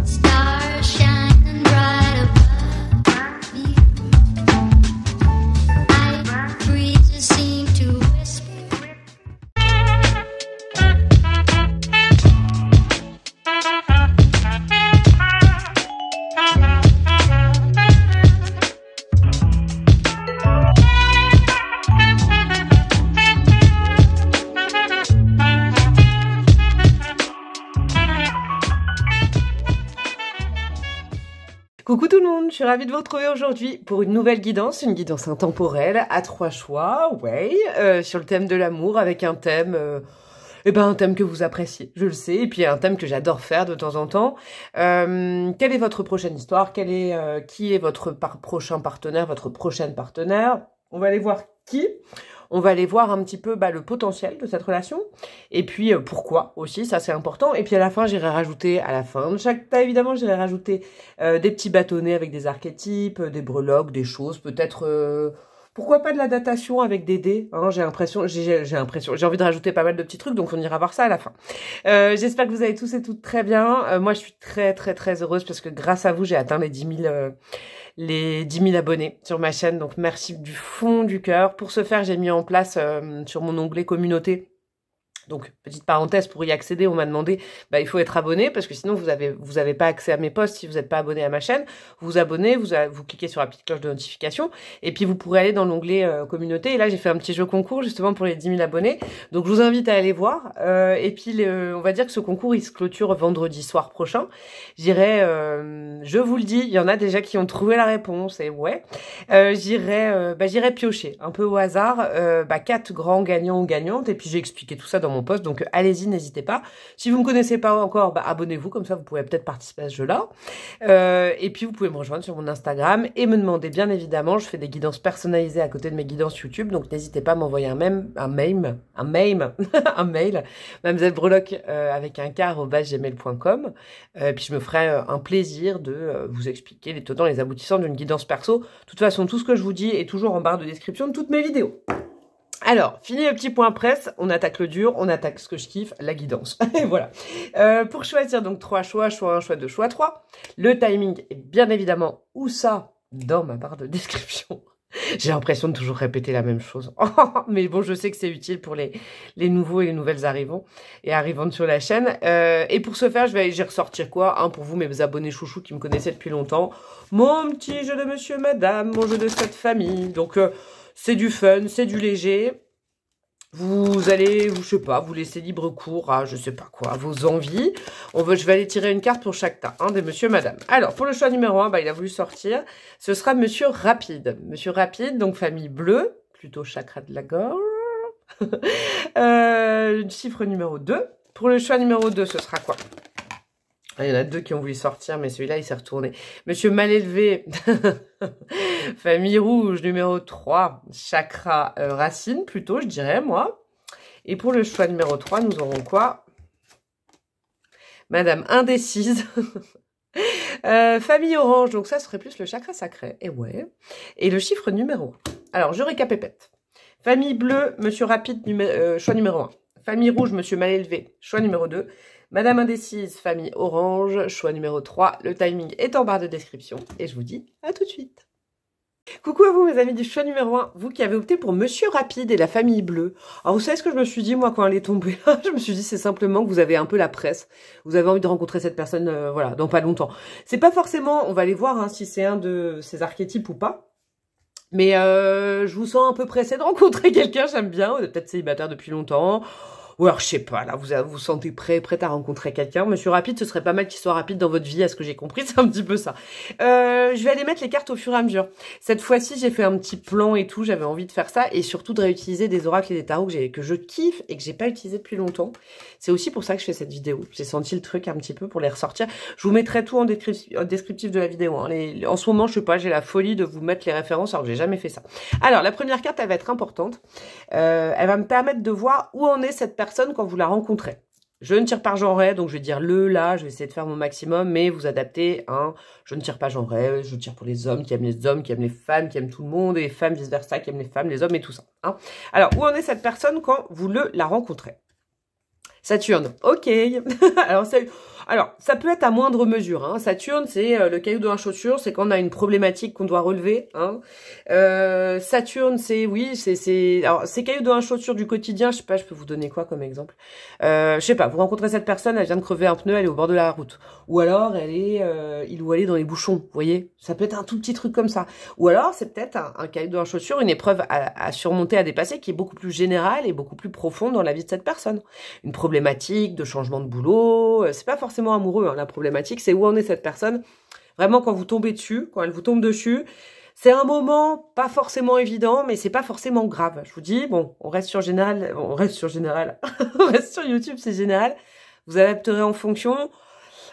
Stars shining bright above me. Night breezes seem to whisper. Coucou tout le monde, je suis ravie de vous retrouver aujourd'hui pour une nouvelle guidance, une guidance intemporelle à 3 choix, sur le thème de l'amour avec un thème, un thème que vous appréciez, je le sais, et puis un thème que j'adore faire de temps en temps. Quelle est votre prochaine histoire? Qui est votre prochain partenaire, votre prochaine partenaire? On va aller voir qui. On va aller voir un petit peu le potentiel de cette relation. Et puis, pourquoi aussi, ça c'est important. Et puis à la fin, j'irai rajouter, à la fin de chaque tas, évidemment, j'irai rajouter des petits bâtonnets avec des archétypes, des breloques, des choses, peut-être... pourquoi pas de la datation avec des dés, hein, j'ai envie de rajouter pas mal de petits trucs, donc on ira voir ça à la fin. J'espère que vous allez tous et toutes très bien. Moi, je suis très, très, très heureuse parce que grâce à vous, j'ai atteint les 10 000 abonnés sur ma chaîne. Donc, merci du fond du cœur. Pour ce faire, j'ai mis en place sur mon onglet communauté. Donc, petite parenthèse, pour y accéder, on m'a demandé, il faut être abonné, parce que sinon, vous avez pas accès à mes posts si vous n'êtes pas abonné à ma chaîne. Vous vous abonnez, vous cliquez sur la petite cloche de notification, et puis vous pourrez aller dans l'onglet communauté. Et là, j'ai fait un petit jeu concours, justement, pour les 10 000 abonnés. Donc, je vous invite à aller voir. Et puis, on va dire que ce concours, il se clôture vendredi soir prochain. Je vous le dis, il y en a déjà qui ont trouvé la réponse, et j'irai piocher un peu au hasard, 4 grands gagnants ou gagnantes, et puis j'ai expliqué tout ça dans mon post, donc allez-y, n'hésitez pas. Si vous me connaissez pas encore, abonnez-vous, comme ça vous pourrez peut-être participer à ce jeu-là. Et puis vous pouvez me rejoindre sur mon Instagram et me demander, bien évidemment, je fais des guidances personnalisées à côté de mes guidances YouTube, donc n'hésitez pas à m'envoyer un mail, mademoisellebreloque avec un @gmail.com. Puis je me ferai un plaisir de vous expliquer les tenants et les aboutissants d'une guidance perso. De toute façon, tout ce que je vous dis est toujours en barre de description de toutes mes vidéos. Alors, fini le petit point presse, on attaque le dur, on attaque ce que je kiffe, la guidance. Et voilà. Pour choisir donc 3 choix, choix 1, choix 2, choix 3. Le timing est bien évidemment où ça? Dans ma barre de description. J'ai l'impression de toujours répéter la même chose. Mais bon, je sais que c'est utile pour les nouveaux et les nouvelles arrivantes sur la chaîne. Et pour ce faire, j'ai ressorti quoi, pour vous, mes abonnés chouchous qui me connaissaient depuis longtemps. Mon petit jeu de monsieur, madame, mon jeu de cette famille. Donc... c'est du fun, c'est du léger. Vous allez, je sais pas, vous laissez libre cours à, je sais pas quoi, à vos envies. Je vais aller tirer une carte pour chaque tas, des monsieur, madame. Alors, pour le choix numéro 1, il a voulu sortir. Ce sera monsieur Rapide. Monsieur Rapide, donc famille bleue, plutôt chakra de la gorge. Chiffre numéro 2. Pour le choix numéro 2, ce sera quoi? Il y en a 2 qui ont voulu sortir, mais celui-là, il s'est retourné. Monsieur mal élevé, famille rouge, numéro 3, chakra racine, plutôt, je dirais, moi. Et pour le choix numéro 3, nous aurons quoi? Madame indécise, famille orange, donc ça serait plus le chakra sacré, et ouais. Et le chiffre numéro 1. Alors, je récapépète. Famille bleue, monsieur rapide, choix numéro 1. Famille rouge, monsieur mal élevé, choix numéro 2. Madame indécise, famille orange, choix numéro 3. Le timing est en barre de description. Et je vous dis à tout de suite. Coucou à vous mes amis du choix numéro 1, vous qui avez opté pour Monsieur Rapide et la famille bleue. Alors vous savez ce que je me suis dit moi quand elle est tombée là? Je me suis dit c'est simplement que vous avez un peu la presse. Vous avez envie de rencontrer cette personne dans pas longtemps. C'est pas forcément, on va aller voir si c'est un de ces archétypes ou pas. Mais je vous sens un peu pressé de rencontrer quelqu'un, j'aime bien. Vous êtes peut-être célibataire depuis longtemps. Ou alors, je sais pas, là, vous sentez prête à rencontrer quelqu'un. Monsieur Rapide, ce serait pas mal qu'il soit rapide dans votre vie, à ce que j'ai compris, c'est un petit peu ça. Je vais aller mettre les cartes au fur et à mesure. Cette fois-ci, j'ai fait un petit plan et tout, j'avais envie de faire ça, et surtout de réutiliser des oracles et des tarots que je kiffe et que j'ai pas utilisé depuis longtemps. C'est aussi pour ça que je fais cette vidéo. J'ai senti le truc un petit peu pour les ressortir. Je vous mettrai tout en descriptif de la vidéo. En ce moment, je sais pas, j'ai la folie de vous mettre les références, alors que j'ai jamais fait ça. Alors, la première carte, elle va être importante. Elle va me permettre de voir où en est cette personne quand vous la rencontrez. Je ne tire pas genré, donc je vais dire là, je vais essayer de faire mon maximum, mais vous adaptez, je ne tire pas genré, je tire pour les hommes, qui aiment les femmes, qui aiment tout le monde, et les femmes vice versa, qui aiment les femmes, les hommes et tout ça. Alors, où en est cette personne quand vous la rencontrez? Saturne, ok. Alors, Alors, ça peut être à moindre mesure. Hein. Saturne, c'est le caillou dans la chaussure, c'est quand on a une problématique qu'on doit relever. Hein. Saturne, c'est, oui, alors, ces cailloux dans la chaussure du quotidien, je sais pas, je peux vous donner quoi comme exemple? Je sais pas, vous rencontrez cette personne, elle vient de crever un pneu, elle est au bord de la route. Ou alors, elle est, il ou elle est dans les bouchons, vous voyez? Ça peut être un tout petit truc comme ça. Ou alors, c'est peut-être un caillou dans la chaussure, une épreuve à surmonter, à dépasser, qui est beaucoup plus générale et beaucoup plus profonde dans la vie de cette personne. Une problématique de changement de boulot, c'est pas forcément amoureux, hein, la problématique, c'est où en est cette personne. Vraiment, quand vous tombez dessus, quand elle vous tombe dessus, c'est un moment pas forcément évident, mais c'est pas forcément grave. Je vous dis, bon, on reste sur général, on reste sur général, on reste sur YouTube, c'est général. Vous adapterez en fonction.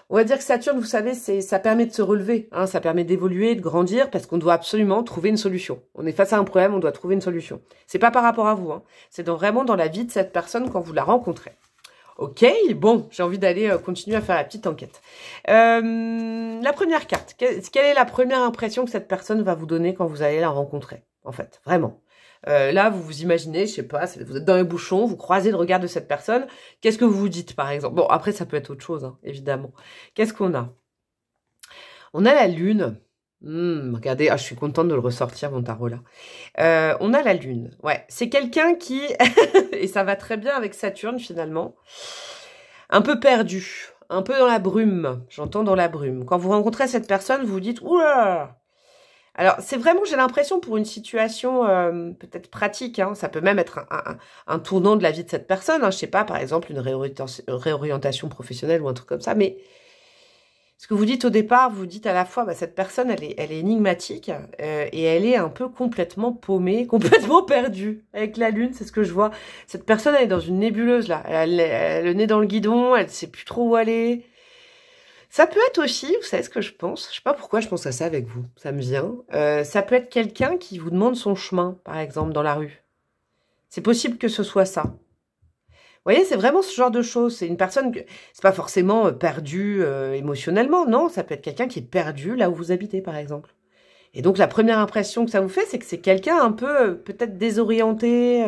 On va dire que Saturne, vous savez, ça permet de se relever, hein, ça permet d'évoluer, de grandir, parce qu'on doit absolument trouver une solution. On est face à un problème, on doit trouver une solution. C'est pas par rapport à vous, hein, c'est vraiment dans la vie de cette personne quand vous la rencontrez. Ok, bon, j'ai envie d'aller continuer à faire la petite enquête. La première carte, quelle est la première impression que cette personne va vous donner quand vous allez la rencontrer, en fait, vraiment? Là, vous vous imaginez, je sais pas, vous êtes dans les bouchons, vous croisez le regard de cette personne. Qu'est-ce que vous vous dites, par exemple? Bon, après, ça peut être autre chose, hein, évidemment. Qu'est-ce qu'on a? On a la lune. Regardez, je suis contente de le ressortir, mon tarot, là. On a la lune. Ouais, c'est quelqu'un qui... et ça va très bien avec Saturne, finalement. Un peu perdu, un peu dans la brume. J'entends dans la brume. Quand vous rencontrez cette personne, vous vous dites, oula! Alors, c'est vraiment, j'ai l'impression, pour une situation peut-être pratique, hein, ça peut même être un tournant de la vie de cette personne, hein, je sais pas, par exemple, une réorientation professionnelle ou un truc comme ça, mais ce que vous dites au départ, vous dites à la fois, bah, cette personne, elle est énigmatique et elle est un peu complètement paumée, complètement perdue. Avec la lune, c'est ce que je vois. Cette personne, elle est dans une nébuleuse, là. Elle a le nez dans le guidon, elle sait plus trop où aller. Ça peut être aussi, vous savez ce que je pense? Je sais pas pourquoi je pense à ça avec vous, ça me vient. Ça peut être quelqu'un qui vous demande son chemin, par exemple, dans la rue. C'est possible que ce soit ça. Vous voyez, c'est vraiment ce genre de choses. C'est une personne que c'est pas forcément perdue émotionnellement, non. Ça peut être quelqu'un qui est perdu là où vous habitez, par exemple. Et donc, la première impression que ça vous fait, c'est que c'est quelqu'un un peu peut-être désorienté,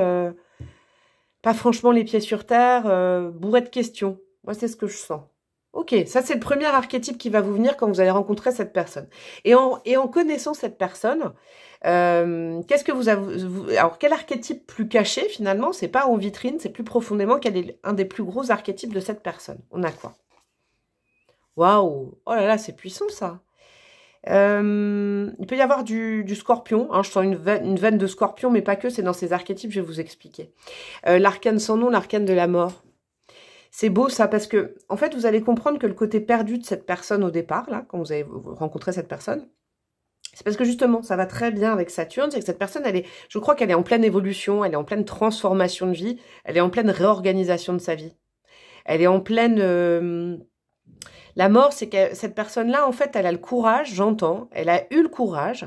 pas franchement les pieds sur terre, bourré de questions. Moi, c'est ce que je sens. Ok, ça c'est le premier archétype qui va vous venir quand vous allez rencontrer cette personne. Et en connaissant cette personne, qu'est-ce que vous avez... Alors, quel archétype plus caché, finalement? C'est pas en vitrine, c'est plus profondément quel est un des plus gros archétypes de cette personne. On a quoi? Waouh! Oh là là, c'est puissant, ça! Il peut y avoir du scorpion. Hein, je sens une veine de scorpion, mais pas que, c'est dans ces archétypes, je vais vous expliquer. L'arcane sans nom, l'arcane de la mort. C'est beau ça, parce que, en fait, vous allez comprendre que le côté perdu de cette personne au départ, là, quand vous avez rencontré cette personne, c'est parce que justement, ça va très bien avec Saturne, c'est que cette personne, je crois qu'elle est en pleine évolution, elle est en pleine transformation de vie, elle est en pleine réorganisation de sa vie. Elle est en pleine... La mort, c'est que cette personne-là, en fait, elle a le courage, j'entends, elle a eu le courage,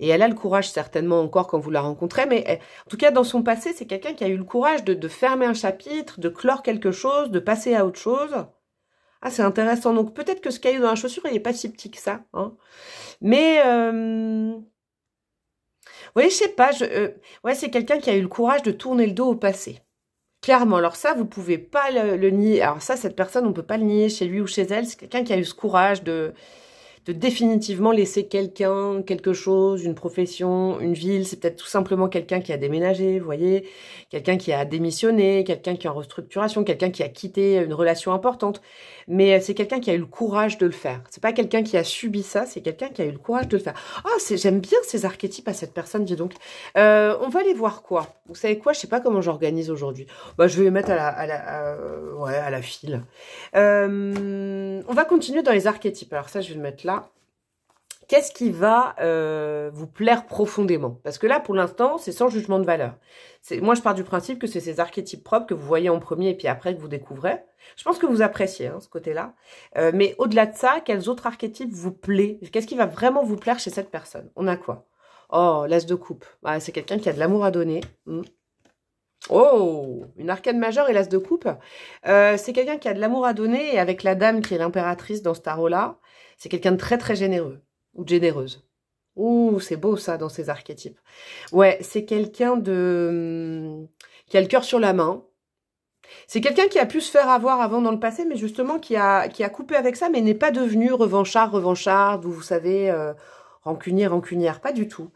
et elle a le courage certainement encore quand vous la rencontrez, mais en tout cas, dans son passé, c'est quelqu'un qui a eu le courage de fermer un chapitre, de clore quelque chose, de passer à autre chose. Ah, c'est intéressant. Donc, peut-être que ce caillou dans la chaussure, il n'est pas si petit que ça. Hein. Mais, oui, je sais pas. Ouais, c'est quelqu'un qui a eu le courage de tourner le dos au passé. Clairement. Alors ça, vous pouvez pas le nier. Alors ça, cette personne, on peut pas le nier chez lui ou chez elle. C'est quelqu'un qui a eu ce courage de définitivement laisser quelqu'un, quelque chose, une profession, une ville. C'est peut-être tout simplement quelqu'un qui a déménagé, vous voyez, quelqu'un qui a démissionné, quelqu'un qui est en restructuration, quelqu'un qui a quitté une relation importante. Mais c'est quelqu'un qui a eu le courage de le faire. C'est pas quelqu'un qui a subi ça, c'est quelqu'un qui a eu le courage de le faire. Ah, j'aime bien ces archétypes à cette personne, dis donc. On va aller voir quoi? Vous savez quoi? Je sais pas comment j'organise aujourd'hui. Bah, je vais les mettre à la file. On va continuer dans les archétypes. Alors ça, je vais le mettre là. Qu'est-ce qui va vous plaire profondément? Parce que là, pour l'instant, c'est sans jugement de valeur. Moi, je pars du principe que c'est ces archétypes propres que vous voyez en premier et puis après que vous découvrez. Je pense que vous appréciez hein, ce côté-là. Mais au-delà de ça, quels autres archétypes vous plaît? Qu'est-ce qui va vraiment vous plaire chez cette personne? On a quoi? Oh, l'as de coupe. Ah, c'est quelqu'un qui a de l'amour à donner. Oh, une arcane majeure et l'as de coupe. C'est quelqu'un qui a de l'amour à donner et avec la dame qui est l'impératrice dans ce tarot-là, c'est quelqu'un de très très généreux ou de généreuse. Ouh, c'est beau ça dans ces archétypes. Ouais, c'est quelqu'un qui a le cœur sur la main. C'est quelqu'un qui a pu se faire avoir avant dans le passé, mais justement qui a coupé avec ça, mais n'est pas devenu revancharde, ou vous savez, rancunière, pas du tout.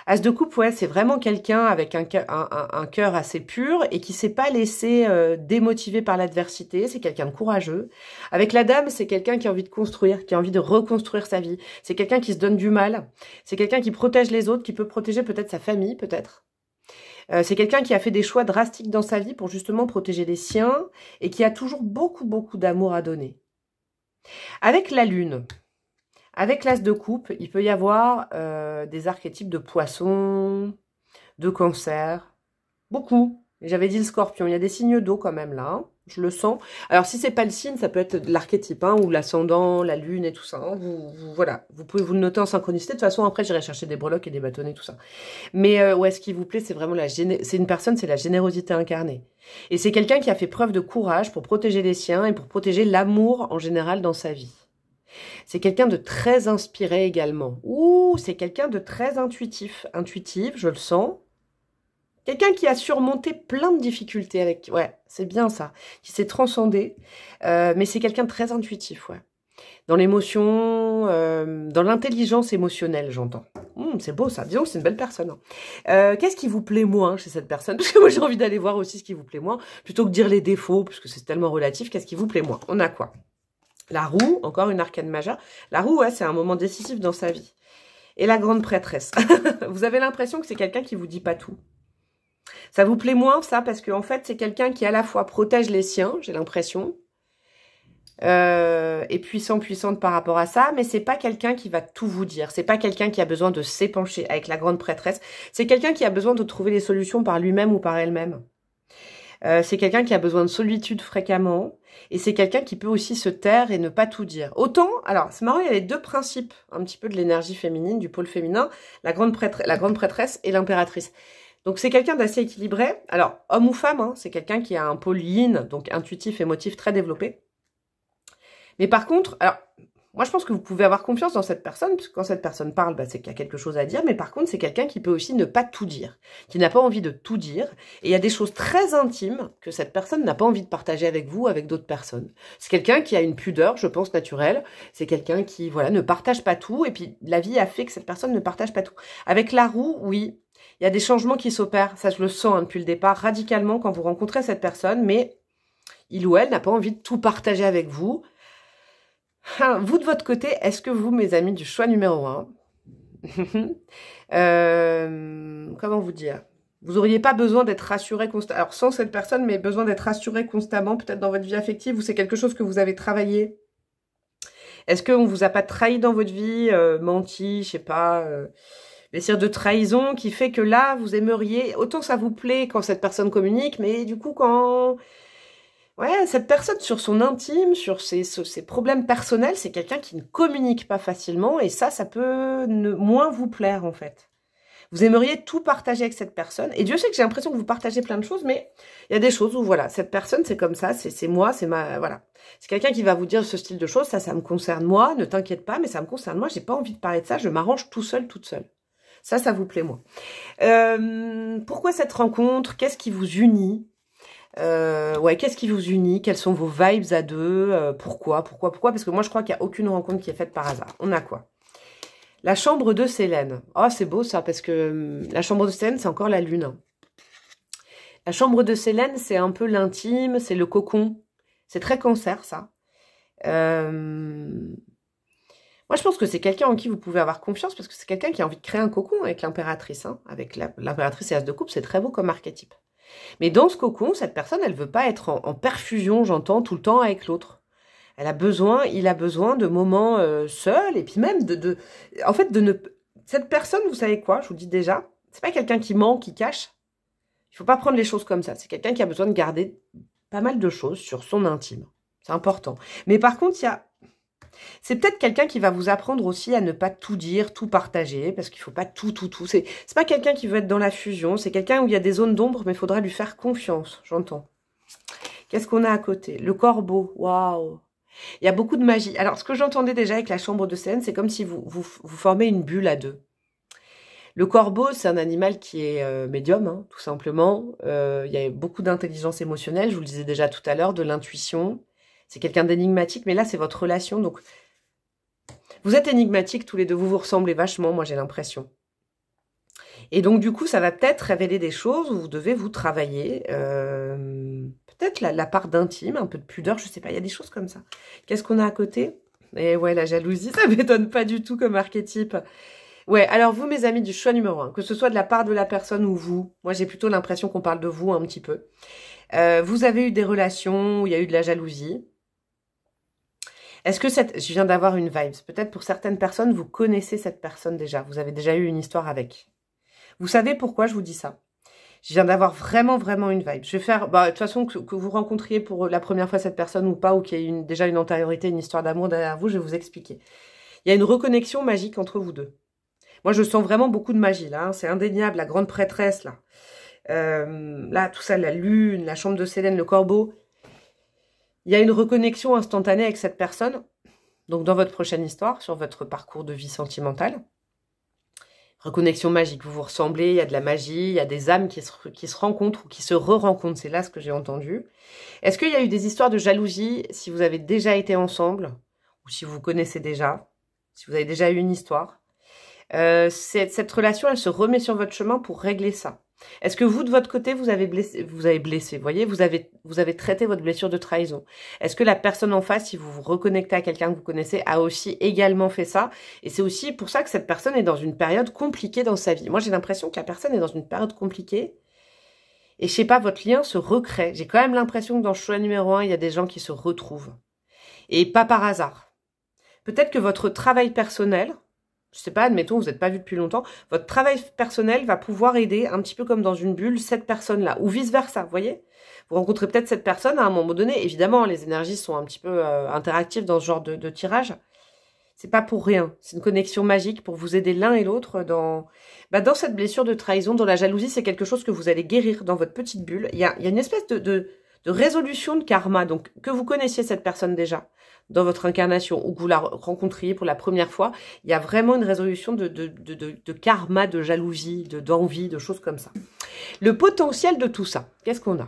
As de coupe, ouais, c'est vraiment quelqu'un avec un cœur assez pur et qui s'est pas laissé démotiver par l'adversité. C'est quelqu'un de courageux. Avec la dame, c'est quelqu'un qui a envie de construire, qui a envie de reconstruire sa vie. C'est quelqu'un qui se donne du mal. C'est quelqu'un qui protège les autres, qui peut protéger peut-être sa famille, peut-être. C'est quelqu'un qui a fait des choix drastiques dans sa vie pour justement protéger les siens et qui a toujours beaucoup, beaucoup d'amour à donner. Avec la lune, avec l'as de coupe, il peut y avoir des archétypes de poisson, de cancer, beaucoup. J'avais dit le scorpion, il y a des signes d'eau quand même là, hein. Je le sens. Alors si c'est pas le signe, ça peut être l'archétype, hein, ou l'ascendant, la lune et tout ça. Hein. Voilà, vous pouvez vous le noter en synchronicité. De toute façon, après j'irai chercher des breloques et des bâtonnets, tout ça. Mais ouais, ce qui vous plaît, c'est vraiment c'est une personne, c'est la générosité incarnée. Et c'est quelqu'un qui a fait preuve de courage pour protéger les siens et pour protéger l'amour en général dans sa vie. C'est quelqu'un de très inspiré également. Ouh, c'est quelqu'un de très intuitif. Intuitif, je le sens. Quelqu'un qui a surmonté plein de difficultés avec... Ouais, c'est bien ça. Qui s'est transcendé. Mais c'est quelqu'un de très intuitif, ouais. Dans l'émotion, dans l'intelligence émotionnelle, j'entends. C'est beau ça. Disons que c'est une belle personne. Hein. Qu'est-ce qui vous plaît moins chez cette personne? Parce que moi, j'ai envie d'aller voir aussi ce qui vous plaît moins. Plutôt que de dire les défauts, parce que c'est tellement relatif. Qu'est-ce qui vous plaît moins? On a quoi? La roue, encore une arcane majeure. La roue, ouais, c'est un moment décisif dans sa vie. Et la grande prêtresse. Vous avez l'impression que c'est quelqu'un qui vous dit pas tout. Ça vous plaît moins, ça, parce qu'en fait, c'est quelqu'un qui à la fois protège les siens, j'ai l'impression, et puissante par rapport à ça, mais c'est pas quelqu'un qui va tout vous dire. C'est pas quelqu'un qui a besoin de s'épancher avec la grande prêtresse. C'est quelqu'un qui a besoin de trouver les solutions par lui-même ou par elle-même. C'est quelqu'un qui a besoin de solitude fréquemment, et c'est quelqu'un qui peut aussi se taire et ne pas tout dire. Autant, alors c'est marrant, il y a les deux principes un petit peu de l'énergie féminine, du pôle féminin, la grande prêtresse et l'impératrice. Donc c'est quelqu'un d'assez équilibré. Alors, homme ou femme, hein, c'est quelqu'un qui a un pôle yin, donc intuitif, émotif, très développé. Mais par contre, alors, moi je pense que vous pouvez avoir confiance dans cette personne, parce que quand cette personne parle, bah, c'est qu'il y a quelque chose à dire. Mais par contre, c'est quelqu'un qui peut aussi ne pas tout dire, qui n'a pas envie de tout dire. Et il y a des choses très intimes que cette personne n'a pas envie de partager avec vous, avec d'autres personnes. C'est quelqu'un qui a une pudeur, je pense, naturelle. C'est quelqu'un qui, voilà, ne partage pas tout. Et puis, la vie a fait que cette personne ne partage pas tout. Avec la roue, oui, il y a des changements qui s'opèrent, ça je le sens hein, depuis le départ, radicalement quand vous rencontrez cette personne, mais il ou elle n'a pas envie de tout partager avec vous. Vous de votre côté, est-ce que vous, mes amis du choix numéro 1, comment vous dire, vous n'auriez pas besoin d'être rassuré constamment, alors sans cette personne, mais besoin d'être rassuré constamment, peut-être dans votre vie affective, ou c'est quelque chose que vous avez travaillé? Est-ce qu'on ne vous a pas trahi dans votre vie, menti, je sais pas... Désir de trahison qui fait que là, vous aimeriez... Autant ça vous plaît quand cette personne communique, mais du coup, quand... Ouais, cette personne, sur son intime, sur ses problèmes personnels, c'est quelqu'un qui ne communique pas facilement, et ça peut moins vous plaire, en fait. Vous aimeriez tout partager avec cette personne, et Dieu sait que j'ai l'impression que vous partagez plein de choses, mais il y a des choses où, voilà, cette personne, c'est comme ça, c'est moi, c'est ma... Voilà. C'est quelqu'un qui va vous dire ce style de choses, ça me concerne moi, ne t'inquiète pas, mais ça me concerne moi, j'ai pas envie de parler de ça, je m'arrange tout seul, toute seule. Ça vous plaît moins. Pourquoi cette rencontre? Qu'est-ce qui vous unit? Ouais, qu'est-ce qui vous unit? Quelles sont vos vibes à deux? Pourquoi? Parce que moi, je crois qu'il n'y a aucune rencontre qui est faite par hasard. On a quoi? La chambre de Sélène. Oh, c'est beau ça, parce que la chambre de Sélène, c'est encore la lune. La chambre de Sélène, c'est un peu l'intime, c'est le cocon. C'est très cancer, ça. Moi, je pense que c'est quelqu'un en qui vous pouvez avoir confiance, parce que c'est quelqu'un qui a envie de créer un cocon avec l'impératrice. Hein. Avec l'impératrice et as de coupe, c'est très beau comme archétype. Mais dans ce cocon, cette personne, elle veut pas être en perfusion, j'entends, tout le temps avec l'autre. Il a besoin de moments seuls, et puis même en fait, cette personne, vous savez quoi, je vous dis déjà, c'est pas quelqu'un qui ment, qui cache. Il faut pas prendre les choses comme ça. C'est quelqu'un qui a besoin de garder pas mal de choses sur son intime. C'est important. Mais par contre, c'est peut-être quelqu'un qui va vous apprendre aussi à ne pas tout dire, tout partager, parce qu'il faut pas tout. C'est pas quelqu'un qui veut être dans la fusion, c'est quelqu'un où il y a des zones d'ombre, mais il faudra lui faire confiance, j'entends. Qu'est-ce qu'on a à côté? Le corbeau, waouh! Il y a beaucoup de magie. Alors, ce que j'entendais déjà avec la chambre de Sélène, c'est comme si vous formez une bulle à deux. Le corbeau, c'est un animal qui est médium, hein, tout simplement. Il y a beaucoup d'intelligence émotionnelle, je vous le disais déjà tout à l'heure, de l'intuition. C'est quelqu'un d'énigmatique, mais là, c'est votre relation. Donc, vous êtes énigmatiques tous les deux, vous vous ressemblez vachement, moi j'ai l'impression. Et donc, du coup, ça va peut-être révéler des choses où vous devez vous travailler. Peut-être la part d'intime, un peu de pudeur, je sais pas, il y a des choses comme ça. Qu'est-ce qu'on a à côté? Et ouais, la jalousie, ça m'étonne pas du tout comme archétype. Ouais, alors vous, mes amis du choix numéro 1, que ce soit de la part de la personne ou vous, moi j'ai plutôt l'impression qu'on parle de vous un petit peu. Vous avez eu des relations où il y a eu de la jalousie. Est-ce que je viens d'avoir une vibe. Peut-être pour certaines personnes, vous connaissez cette personne déjà. Vous avez déjà eu une histoire avec. Vous savez pourquoi je vous dis ça? Je viens d'avoir vraiment une vibe. Je vais faire, de toute façon, que vous rencontriez pour la première fois cette personne ou pas, ou qu'il y ait déjà une antériorité, une histoire d'amour derrière vous, je vais vous expliquer. Il y a une reconnexion magique entre vous deux. Moi, je sens vraiment beaucoup de magie, là. Hein. C'est indéniable, la grande prêtresse, là. Là, tout ça, la lune, la chambre de Célène, le corbeau. Il y a une reconnexion instantanée avec cette personne. Donc, dans votre prochaine histoire, sur votre parcours de vie sentimentale. Reconnexion magique, vous vous ressemblez, il y a de la magie, il y a des âmes qui se rencontrent ou qui se re-rencontrent. C'est là ce que j'ai entendu. Est-ce qu'il y a eu des histoires de jalousie si vous avez déjà été ensemble ou si vous vous connaissez déjà, si vous avez déjà eu une histoire? Cette relation, elle se remet sur votre chemin pour régler ça. Est-ce que vous, de votre côté, vous avez blessé, vous voyez, vous avez traité votre blessure de trahison? Est-ce que la personne en face, si vous vous reconnectez à quelqu'un que vous connaissez, a aussi également fait ça? Et c'est aussi pour ça que cette personne est dans une période compliquée dans sa vie. Moi, j'ai l'impression que la personne est dans une période compliquée. Et je sais pas, votre lien se recrée. J'ai quand même l'impression que dans le choix numéro 1, il y a des gens qui se retrouvent. Et pas par hasard. Peut-être que votre travail personnel, je sais pas, admettons, vous n'êtes pas vu depuis longtemps, votre travail personnel va pouvoir aider, un petit peu comme dans une bulle, cette personne-là, ou vice-versa, vous voyez? Vous rencontrez peut-être cette personne à un moment donné, évidemment, les énergies sont un petit peu interactives dans ce genre de tirage. C'est pas pour rien, c'est une connexion magique pour vous aider l'un et l'autre dans cette blessure de trahison, dans la jalousie, c'est quelque chose que vous allez guérir dans votre petite bulle. Il y a une espèce de résolution de karma, donc que vous connaissiez cette personne déjà, dans votre incarnation, ou que vous la rencontriez pour la première fois, il y a vraiment une résolution de karma, de jalousie, d'envie, de choses comme ça. Le potentiel de tout ça, qu'est-ce qu'on a?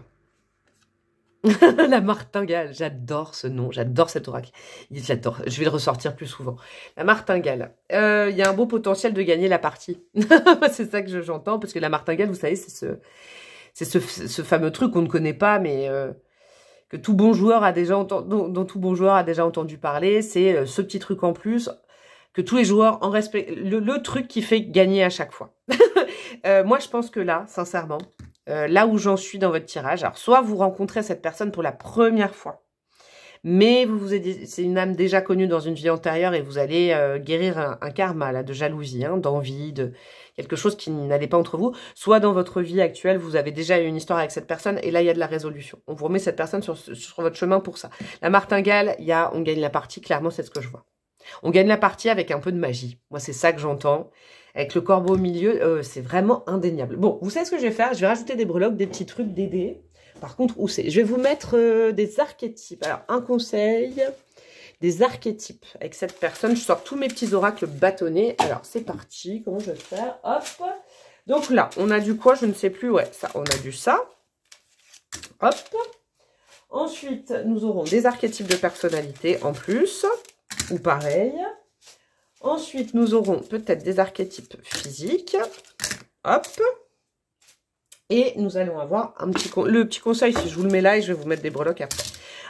La martingale, j'adore ce nom, j'adore cet oracle. J'adore, je vais le ressortir plus souvent. La martingale, il y a un beau potentiel de gagner la partie. C'est ça que j'entends, parce que la martingale, vous savez, c'est ce fameux truc qu'on ne connaît pas, mais... que tout bon joueur a déjà dont tout bon joueur a déjà entendu parler, c'est ce petit truc en plus que tous les joueurs en respect, le truc qui fait gagner à chaque fois. Moi, je pense que là, sincèrement, là où j'en suis dans votre tirage, alors soit vous rencontrez cette personne pour la première fois, mais c'est une âme déjà connue dans une vie antérieure et vous allez guérir un karma là, de jalousie, hein, d'envie, de quelque chose qui n'allait pas entre vous. Soit dans votre vie actuelle, vous avez déjà eu une histoire avec cette personne et là, il y a de la résolution. On vous remet cette personne sur votre chemin pour ça. La martingale, on gagne la partie, clairement, c'est ce que je vois. On gagne la partie avec un peu de magie. Moi, c'est ça que j'entends. Avec le corbeau au milieu, c'est vraiment indéniable. Bon, vous savez ce que je vais faire? Je vais rajouter des breloques, des petits trucs d'aider. Par contre, où c'est? Je vais vous mettre des archétypes. Alors, un conseil, des archétypes avec cette personne. Je sors tous mes petits oracles bâtonnés. Alors, c'est parti. Comment je vais faire? Hop. Donc là, on a du quoi? Je ne sais plus. Ouais, ça, on a du ça. Hop. Ensuite, nous aurons des archétypes de personnalité en plus. Ou pareil. Ensuite, nous aurons peut-être des archétypes physiques. Hop. Et nous allons avoir le petit conseil, si je vous le mets là, et je vais vous mettre des breloques après.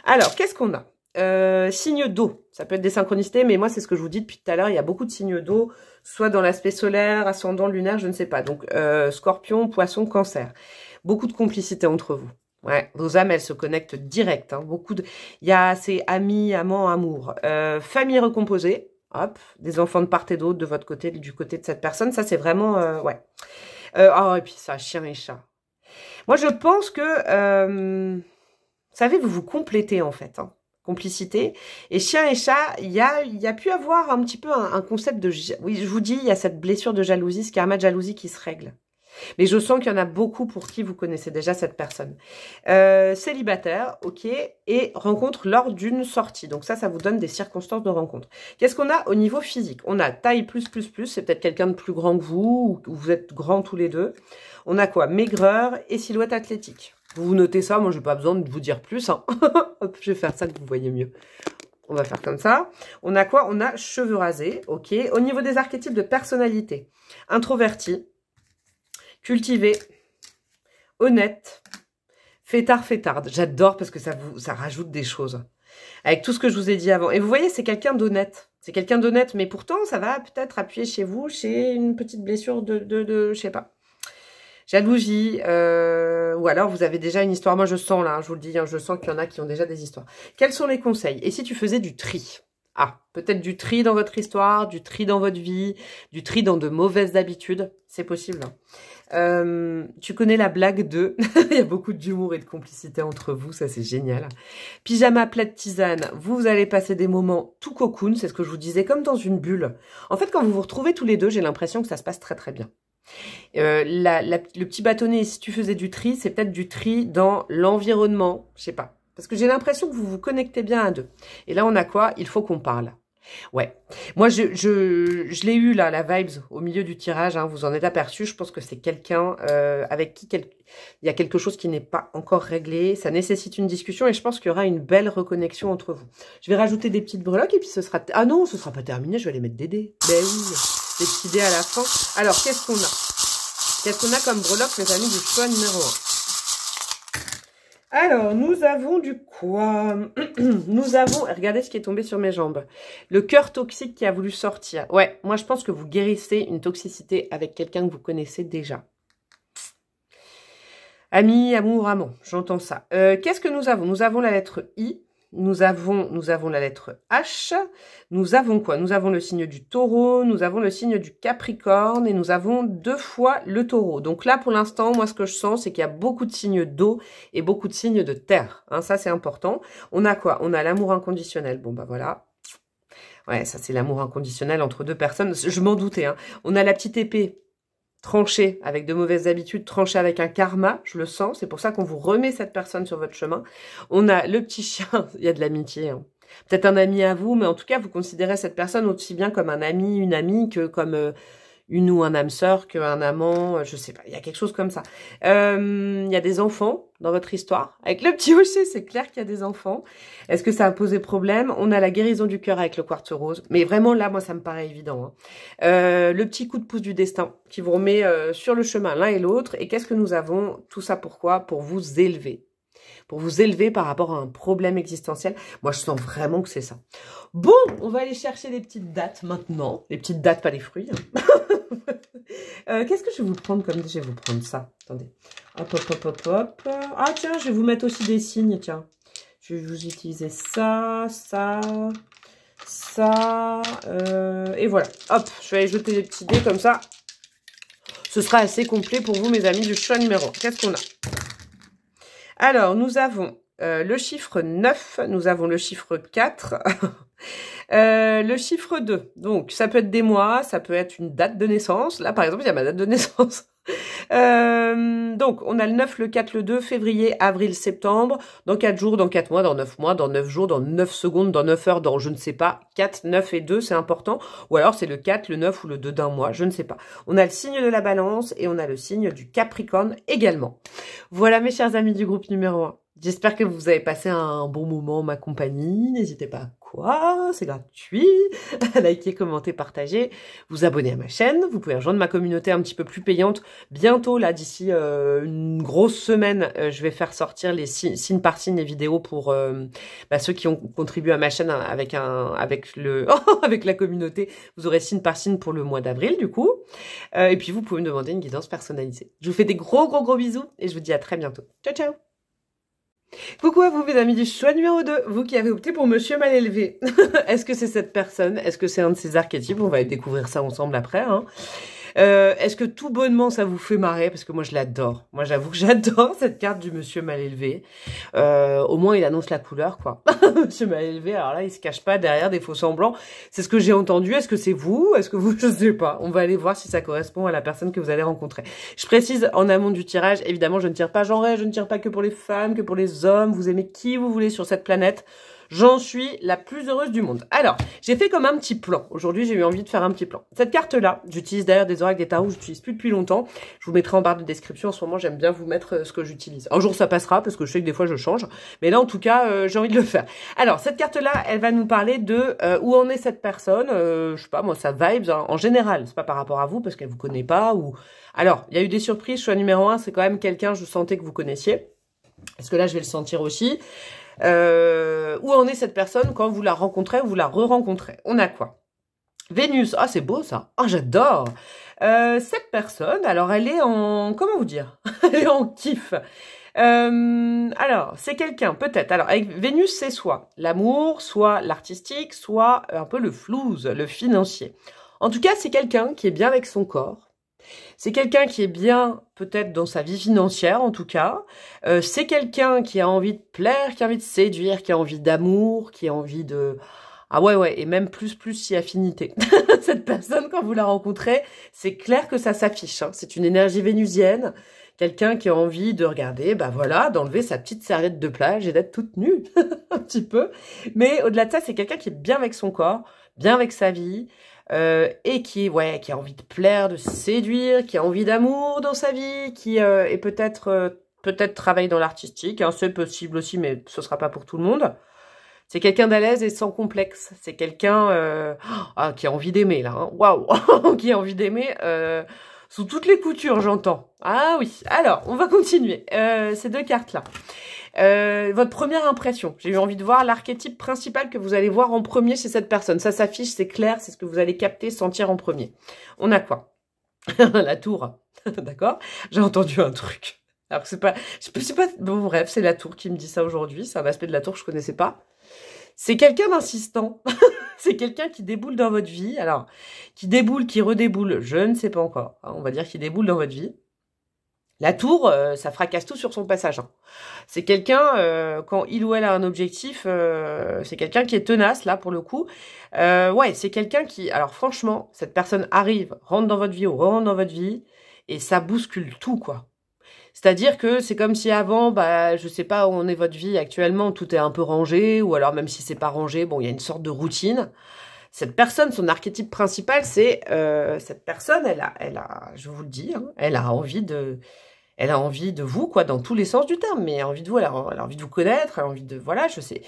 Alors, qu'est-ce qu'on a? Signes d'eau. Ça peut être des synchronicités, mais moi, c'est ce que je vous dis depuis tout à l'heure. Il y a beaucoup de signes d'eau, soit dans l'aspect solaire, ascendant, lunaire, je ne sais pas. Donc, scorpion, poisson, cancer. Beaucoup de complicité entre vous. Ouais, vos âmes, elles se connectent direct. Hein. C'est amis, amants, amour. Famille recomposée. Hop, des enfants de part et d'autre, de votre côté, du côté de cette personne. Ça, c'est vraiment... ouais. Oh, et puis ça, chien et chat. Moi, je pense que, vous savez, vous vous complétez en fait, hein, complicité. Et chien et chat, il y a pu avoir un petit peu un concept de... Oui, je vous dis, il y a cette blessure de jalousie, ce karma de jalousie qui se règle. Mais je sens qu'il y en a beaucoup pour qui vous connaissez déjà cette personne. Célibataire, ok, et rencontre lors d'une sortie. Donc ça vous donne des circonstances de rencontre. Qu'est-ce qu'on a au niveau physique? On a taille plus, c'est peut-être quelqu'un de plus grand que vous, ou vous êtes grands tous les deux. On a quoi? Maigreur et silhouette athlétique. Vous notez ça, moi j'ai pas besoin de vous dire plus. Hein. Hop, je vais faire ça que vous voyez mieux. On va faire comme ça. On a quoi? On a cheveux rasés, ok. Au niveau des archétypes de personnalité, introverti, cultivé, honnête, fêtarde. J'adore parce que ça rajoute des choses. Avec tout ce que je vous ai dit avant. Et vous voyez, c'est quelqu'un d'honnête. C'est quelqu'un d'honnête, mais pourtant, ça va peut-être appuyer chez vous, chez une petite blessure je sais pas. Jalousie, ou alors vous avez déjà une histoire. Moi, je sens là, je vous le dis, hein, je sens qu'il y en a qui ont déjà des histoires. Quels sont les conseils? Et si tu faisais du tri? Ah, peut-être du tri dans votre histoire, du tri dans votre vie, du tri dans de mauvaises habitudes. C'est possible. Hein. Tu connais la blague de... Il y a beaucoup d'humour et de complicité entre vous, ça c'est génial. Pyjama, plaid, tisane, vous allez passer des moments tout cocoon, c'est ce que je vous disais, comme dans une bulle. En fait, quand vous vous retrouvez tous les deux, j'ai l'impression que ça se passe très très bien. Le petit bâtonnet, si tu faisais du tri, c'est peut-être du tri dans l'environnement, je sais pas. Parce que j'ai l'impression que vous vous connectez bien à deux. Et là, on a quoi? Il faut qu'on parle. Ouais. Moi, je l'ai eu, là, la vibes, au milieu du tirage. Hein, vous en êtes aperçu. Je pense que c'est quelqu'un avec qui il y a quelque chose qui n'est pas encore réglé. Ça nécessite une discussion et je pense qu'il y aura une belle reconnexion entre vous. Je vais rajouter des petites breloques et puis ce sera... Ah non, ce sera pas terminé. Je vais aller mettre des dés. Ben oui, des petits dés à la fin. Alors, qu'est-ce qu'on a? Qu'est-ce qu'on a comme breloque, mes amis, du choix numéro 1? Alors, nous avons du quoi? Nous avons, regardez ce qui est tombé sur mes jambes. Le cœur toxique qui a voulu sortir. Ouais, moi je pense que vous guérissez une toxicité avec quelqu'un que vous connaissez déjà. Ami, amour, amant, j'entends ça. Qu'est-ce que nous avons? Nous avons la lettre I. Nous avons la lettre H, nous avons quoi? Nous avons le signe du taureau, nous avons le signe du capricorne et nous avons 2 fois le taureau. Donc là, pour l'instant, moi, ce que je sens, c'est qu'il y a beaucoup de signes d'eau et beaucoup de signes de terre. Hein, ça, c'est important. On a quoi? On a l'amour inconditionnel. Bon, bah voilà. Ouais, ça, c'est l'amour inconditionnel entre 2 personnes. Je m'en doutais. Hein. On a la petite épée. Tranché avec de mauvaises habitudes, tranché avec un karma, je le sens. C'est pour ça qu'on vous remet cette personne sur votre chemin. On a le petit chien, il y a de l'amitié. Hein. Peut-être un ami à vous, mais en tout cas, vous considérez cette personne aussi bien comme un ami, une amie, que comme une ou un âme sœur, qu'un amant, je sais pas. Il y a quelque chose comme ça. Il y a des enfants dans votre histoire. Avec le petit hocher, c'est clair qu'il y a des enfants. Est-ce que ça a posé problème? On a la guérison du cœur avec le quartz rose. Mais vraiment, là, moi, ça me paraît évident. Hein. Le petit coup de pouce du destin qui vous remet sur le chemin l'un et l'autre. Et qu'est-ce que nous avons? Tout ça pourquoi? Pour vous élever. Pour vous élever par rapport à un problème existentiel. Moi, je sens vraiment que c'est ça. Bon, on va aller chercher les petites dates maintenant. Les petites dates, pas les fruits. Hein. Qu'est-ce que je vais vous prendre comme... Je vais vous prendre ça. Attendez. Hop, hop, hop, hop, hop. Ah, tiens, je vais vous mettre aussi des signes, tiens. Je vais vous utiliser ça, ça, ça. Et voilà. Hop, je vais aller jeter des petits dés comme ça. Ce sera assez complet pour vous, mes amis, du choix numéro 1. Qu'est-ce qu'on a? Alors, nous avons le chiffre 9, nous avons le chiffre 4, le chiffre 2. Donc, ça peut être des mois, ça peut être une date de naissance. Là, par exemple, il y a ma date de naissance. Donc, on a le 9, le 4, le 2, février, avril, septembre, dans 4 jours, dans 4 mois, dans 9 jours, dans 9 secondes, dans 9 heures, dans je ne sais pas, 4, 9 et 2, c'est important. Ou alors, c'est le 4, le 9 ou le 2 d'un mois, je ne sais pas. On a le signe de la balance et on a le signe du capricorne également. Voilà, mes chers amis du groupe numéro 1. J'espère que vous avez passé un bon moment en ma compagnie. N'hésitez pas à quoi, c'est gratuit. Likez, commentez, partagez. Vous abonnez à ma chaîne. Vous pouvez rejoindre ma communauté un petit peu plus payante. Bientôt, là, d'ici une grosse semaine, je vais faire sortir les signe par signe les vidéos pour ceux qui ont contribué à ma chaîne avec avec la communauté. Vous aurez signe par signe pour le mois d'avril, du coup. Et puis, vous pouvez me demander une guidance personnalisée. Je vous fais des gros bisous et je vous dis à très bientôt. Ciao, ciao! Coucou à vous, mes amis du choix numéro 2, vous qui avez opté pour Monsieur Mal Élevé. Est-ce que c'est cette personne? Est-ce que c'est un de ces archétypes? On va découvrir ça ensemble après. Hein. Est-ce que tout bonnement ça vous fait marrer? Parce que moi je l'adore. Moi j'avoue que j'adore cette carte du monsieur mal élevé. Au moins il annonce la couleur quoi. Monsieur mal élevé, alors là il se cache pas derrière des faux semblants. C'est ce que j'ai entendu. Est-ce que c'est vous? Est-ce que vous? Je sais pas. On va aller voir si ça correspond à la personne que vous allez rencontrer. Je précise en amont du tirage, évidemment je ne tire pas genré, je ne tire pas que pour les femmes, que pour les hommes. Vous aimez qui vous voulez sur cette planète. J'en suis la plus heureuse du monde. Alors, j'ai fait comme un petit plan. Aujourd'hui, j'ai eu envie de faire un petit plan. Cette carte-là, j'utilise d'ailleurs des oracles, des tarots, je n'utilise plus depuis longtemps. Je vous mettrai en barre de description. En ce moment, j'aime bien vous mettre ce que j'utilise. Un jour, ça passera, parce que je sais que des fois, je change. Mais là, en tout cas, j'ai envie de le faire. Alors, cette carte-là, elle va nous parler de où en est cette personne. Je sais pas, moi, sa vibes, hein, en général. C'est pas par rapport à vous, parce qu'elle vous connaît pas. Ou alors, il y a eu des surprises. Choix numéro 1, c'est quand même quelqu'un, je sentais que vous connaissiez. Parce que là, je vais le sentir aussi. Où en est cette personne quand vous la rencontrez ou vous la re-rencontrez? On a quoi? Vénus, ah c'est beau ça, ah j'adore. Cette personne, alors elle est en, comment vous dire? Elle est en kiff. Alors, c'est quelqu'un, peut-être, alors avec Vénus c'est soit l'amour, soit l'artistique, soit un peu le flouze, le financier. En tout cas, c'est quelqu'un qui est bien avec son corps. C'est quelqu'un qui est bien, peut-être dans sa vie financière en tout cas. C'est quelqu'un qui a envie de plaire, qui a envie de séduire, qui a envie d'amour, qui a envie de... Ah ouais, et même plus si affinité. Cette personne, quand vous la rencontrez, c'est clair que ça s'affiche. Hein. C'est une énergie vénusienne. Quelqu'un qui a envie de regarder, bah voilà, d'enlever sa petite serviette de plage et d'être toute nue, un petit peu. Mais au-delà de ça, c'est quelqu'un qui est bien avec son corps, bien avec sa vie, et qui a envie de plaire, de séduire, qui a envie d'amour dans sa vie, qui est peut-être travaille dans l'artistique, hein, c'est possible aussi, mais ce sera pas pour tout le monde. C'est quelqu'un d'à l'aise et sans complexe. C'est quelqu'un qui a envie d'aimer là. Hein. Waouh, qui a envie d'aimer sous toutes les coutures, j'entends. Ah oui. Alors, on va continuer. Ces deux cartes là. Votre première impression. J'ai eu envie de voir l'archétype principal que vous allez voir en premier chez cette personne. Ça s'affiche, c'est clair, c'est ce que vous allez capter, sentir en premier. On a quoi? La tour. D'accord? J'ai entendu un truc. Alors que c'est pas... Bon, bref, c'est la tour qui me dit ça aujourd'hui. C'est un aspect de la tour que je connaissais pas. C'est quelqu'un d'insistant. C'est quelqu'un qui déboule dans votre vie. Alors, qui déboule, qui redéboule, je ne sais pas encore. Hein, on va dire qu'il déboule dans votre vie. La tour, ça fracasse tout sur son passage. Hein. C'est quelqu'un, quand il ou elle a un objectif, c'est quelqu'un qui est tenace, là, pour le coup. Ouais, c'est quelqu'un qui... Alors, franchement, cette personne arrive, rentre dans votre vie ou rentre dans votre vie, et ça bouscule tout, quoi. C'est-à-dire que c'est comme si avant, bah, je sais pas où en est votre vie actuellement, tout est un peu rangé, ou alors même si c'est pas rangé, bon, il y a une sorte de routine. Cette personne, son archétype principal, c'est cette personne, elle a, je vous le dis, hein, elle a envie de vous, quoi, dans tous les sens du terme, mais elle a envie de vous, elle a envie de vous connaître, elle a envie de, voilà, je sais.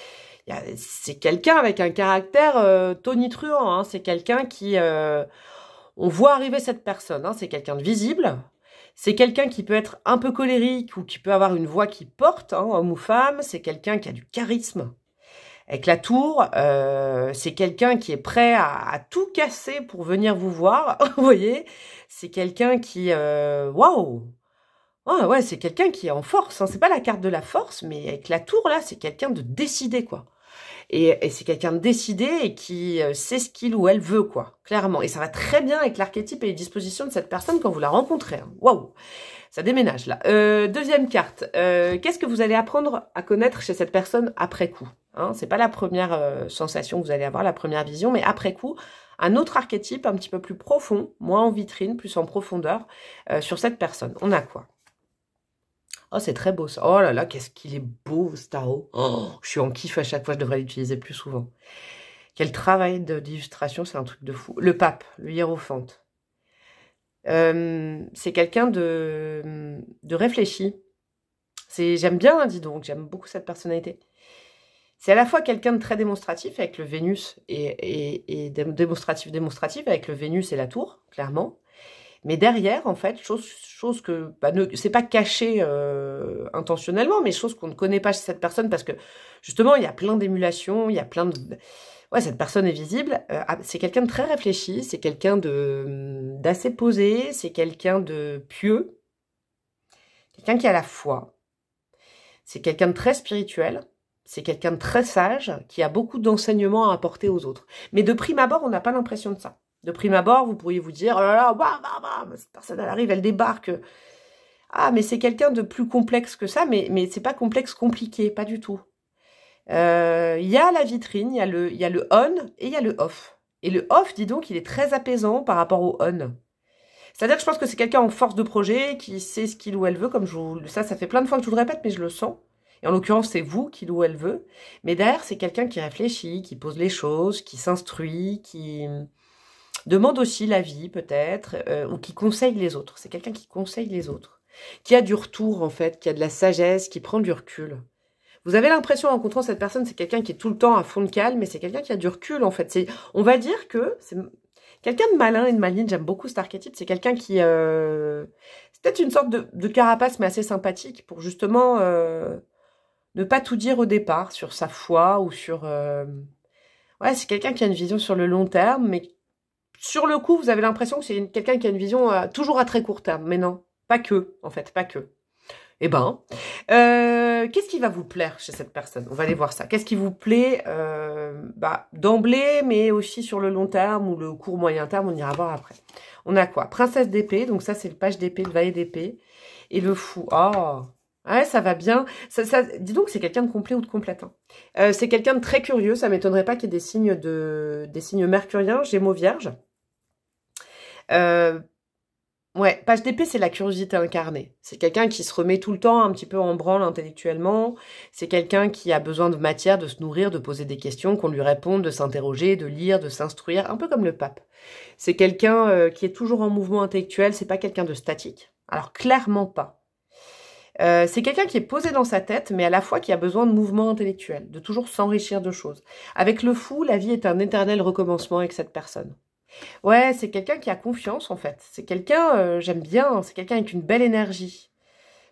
C'est quelqu'un avec un caractère tonitruant, hein, c'est quelqu'un qui, on voit arriver cette personne, hein, c'est quelqu'un de visible. C'est quelqu'un qui peut être un peu colérique ou qui peut avoir une voix qui porte, hein, homme ou femme. C'est quelqu'un qui a du charisme. Avec la tour, c'est quelqu'un qui est prêt à tout casser pour venir vous voir. Vous voyez, c'est quelqu'un qui... Waouh. Ouais, c'est quelqu'un qui est en force. Hein. C'est pas la carte de la force, mais avec la tour, là, c'est quelqu'un de décidé, quoi. Et c'est quelqu'un de décidé et qui sait ce qu'il ou elle veut, quoi, clairement. Et ça va très bien avec l'archétype et les dispositions de cette personne quand vous la rencontrez. Hein. Waouh, ça déménage, là. Deuxième carte. Qu'est-ce que vous allez apprendre à connaître chez cette personne après coup, hein? C'est pas la première sensation que vous allez avoir, la première vision, mais après coup, un autre archétype un petit peu plus profond, moins en vitrine, plus en profondeur, sur cette personne. On a quoi? Oh, c'est très beau ça. Oh là là, qu'est-ce qu'il est beau ce tarot. Oh, je suis en kiff à chaque fois, je devrais l'utiliser plus souvent. Quel travail d'illustration, c'est un truc de fou. Le pape, le hiérophante. C'est quelqu'un de réfléchi. J'aime bien, hein, dis donc, j'aime beaucoup cette personnalité. C'est à la fois quelqu'un de très démonstratif avec le Vénus et démonstratif avec le Vénus et la tour, clairement. Mais derrière, en fait, chose que bah, c'est pas caché intentionnellement, mais chose qu'on ne connaît pas chez cette personne parce que justement, il y a plein d'émulations, il y a plein de... Ouais, cette personne est visible. C'est quelqu'un de très réfléchi, c'est quelqu'un d'assez posé, c'est quelqu'un de pieux, quelqu'un qui a la foi. C'est quelqu'un de très spirituel. C'est quelqu'un de très sage qui a beaucoup d'enseignements à apporter aux autres. Mais de prime abord, on n'a pas l'impression de ça. De prime abord, vous pourriez vous dire, oh là là, cette personne, elle arrive, elle débarque. Ah, mais c'est quelqu'un de plus complexe que ça, mais c'est pas complexe compliqué, pas du tout. Il y a la vitrine, il y a le on et il y a le off. Et le off, dis donc, il est très apaisant par rapport au on. C'est-à-dire que je pense que c'est quelqu'un en force de projet, qui sait ce qu'il ou elle veut, comme ça fait plein de fois que je vous le répète, mais je le sens. Et en l'occurrence, c'est vous qu'il ou elle veut. Mais derrière, c'est quelqu'un qui réfléchit, qui pose les choses, qui s'instruit, qui demande aussi l'avis, peut-être, ou qui conseille les autres. C'est quelqu'un qui conseille les autres. Qui a du retour, en fait, qui a de la sagesse, qui prend du recul. Vous avez l'impression, en rencontrant cette personne, c'est quelqu'un qui est tout le temps à fond de calme, mais c'est quelqu'un qui a du recul, en fait. On va dire que c'est quelqu'un de malin et de maligne. J'aime beaucoup cet archétype. C'est quelqu'un qui... c'est peut-être une sorte de carapace, mais assez sympathique, pour justement ne pas tout dire au départ sur sa foi ou sur... Ouais, c'est quelqu'un qui a une vision sur le long terme, mais sur le coup, vous avez l'impression que c'est quelqu'un qui a une vision toujours à très court terme. Mais non, pas que, en fait, pas que. Eh ben, qu'est-ce qui va vous plaire chez cette personne? On va aller voir ça. Qu'est-ce qui vous plaît d'emblée, mais aussi sur le long terme ou le court moyen terme, on ira voir après. On a quoi? Princesse d'épée, donc ça c'est le page d'épée, le valet d'épée. Et le fou. Oh, ouais, ça va bien. Dis donc, c'est quelqu'un de complet ou de complète. Hein. C'est quelqu'un de très curieux, ça m'étonnerait pas qu'il y ait des signes mercuriens, Gémeaux, Vierge. Ouais, page d'épée, c'est la curiosité incarnée. C'est quelqu'un qui se remet tout le temps un petit peu en branle intellectuellement. C'est quelqu'un qui a besoin de matière, de se nourrir, de poser des questions, qu'on lui réponde, de s'interroger, de lire, de s'instruire, un peu comme le pape. C'est quelqu'un qui est toujours en mouvement intellectuel, c'est pas quelqu'un de statique. Alors, clairement pas. C'est quelqu'un qui est posé dans sa tête, mais à la fois qui a besoin de mouvement intellectuel, de toujours s'enrichir de choses. Avec le fou, la vie est un éternel recommencement avec cette personne. Ouais, c'est quelqu'un qui a confiance, en fait. C'est quelqu'un, j'aime bien, c'est quelqu'un avec une belle énergie.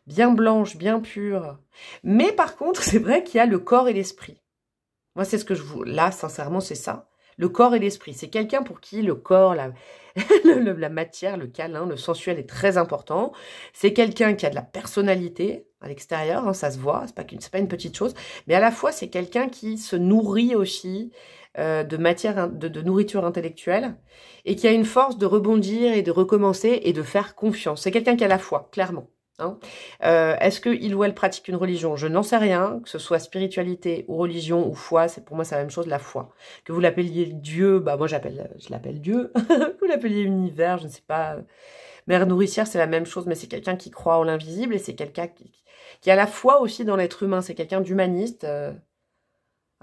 Bien blanche, bien pure. Mais par contre, c'est vrai qu'il y a le corps et l'esprit. Moi, c'est ce que je vous... Là, sincèrement, c'est ça. Le corps et l'esprit. C'est quelqu'un pour qui le corps, la matière, le câlin, le sensuel est très important. C'est quelqu'un qui a de la personnalité à l'extérieur, hein, ça se voit, c'est pas une petite chose. Mais à la fois, c'est quelqu'un qui se nourrit aussi de matière, de nourriture intellectuelle et qui a une force de rebondir et de recommencer et de faire confiance. C'est quelqu'un qui a la foi, clairement. Hein. Est-ce qu'il ou elle pratique une religion? Je n'en sais rien, que ce soit spiritualité ou religion ou foi, pour moi c'est la même chose, la foi. Que vous l'appeliez Dieu, bah moi je l'appelle Dieu, que vous l'appeliez univers, je ne sais pas, mère nourricière, c'est la même chose, mais c'est quelqu'un qui croit en l'invisible et c'est quelqu'un qui a la foi aussi dans l'être humain, c'est quelqu'un d'humaniste.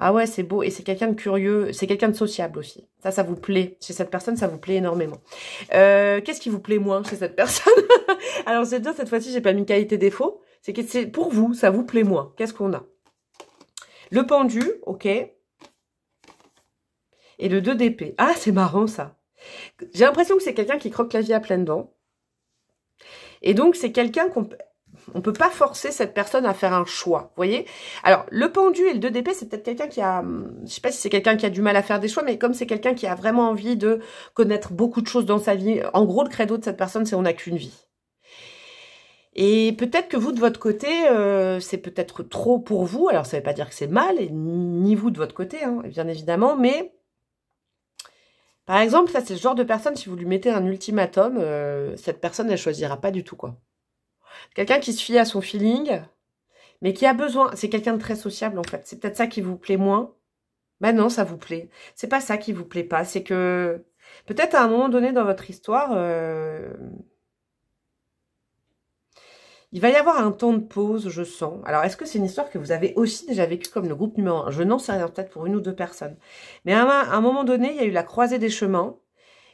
Ah ouais, c'est beau. Et c'est quelqu'un de curieux. C'est quelqu'un de sociable aussi. Ça vous plaît. Chez cette personne, ça vous plaît énormément. Qu'est-ce qui vous plaît moins chez cette personne? Alors, c'est bien, cette fois-ci, j'ai pas mis qualité défaut. C'est que c'est pour vous, ça vous plaît moins. Qu'est-ce qu'on a? Le pendu, ok. Et le 2 d'épée. Ah, c'est marrant, ça. J'ai l'impression que c'est quelqu'un qui croque la vie à pleines dents. Et donc, c'est quelqu'un on peut pas forcer cette personne à faire un choix, vous voyez? Alors, le pendu et le 2 d'épée, c'est peut-être quelqu'un qui a... Je sais pas si c'est quelqu'un qui a du mal à faire des choix, mais comme c'est quelqu'un qui a vraiment envie de connaître beaucoup de choses dans sa vie, en gros, le credo de cette personne, c'est on n'a qu'une vie. Et peut-être que vous, de votre côté, c'est peut-être trop pour vous. Alors, ça veut pas dire que c'est mal, et ni vous de votre côté, hein, bien évidemment, mais... Par exemple, ça, c'est le genre de personne, si vous lui mettez un ultimatum, cette personne, elle choisira pas du tout, quoi. Quelqu'un qui se fie à son feeling, mais qui a besoin... C'est quelqu'un de très sociable, en fait. C'est peut-être ça qui vous plaît moins. Ben non, ça vous plaît. C'est pas ça qui vous plaît pas. C'est que... Peut-être à un moment donné dans votre histoire... il va y avoir un temps de pause, je sens. Alors, est-ce que c'est une histoire que vous avez aussi déjà vécue comme le groupe numéro 1? Je n'en sais rien, peut-être pour une ou deux personnes. Mais à un moment donné, il y a eu la croisée des chemins.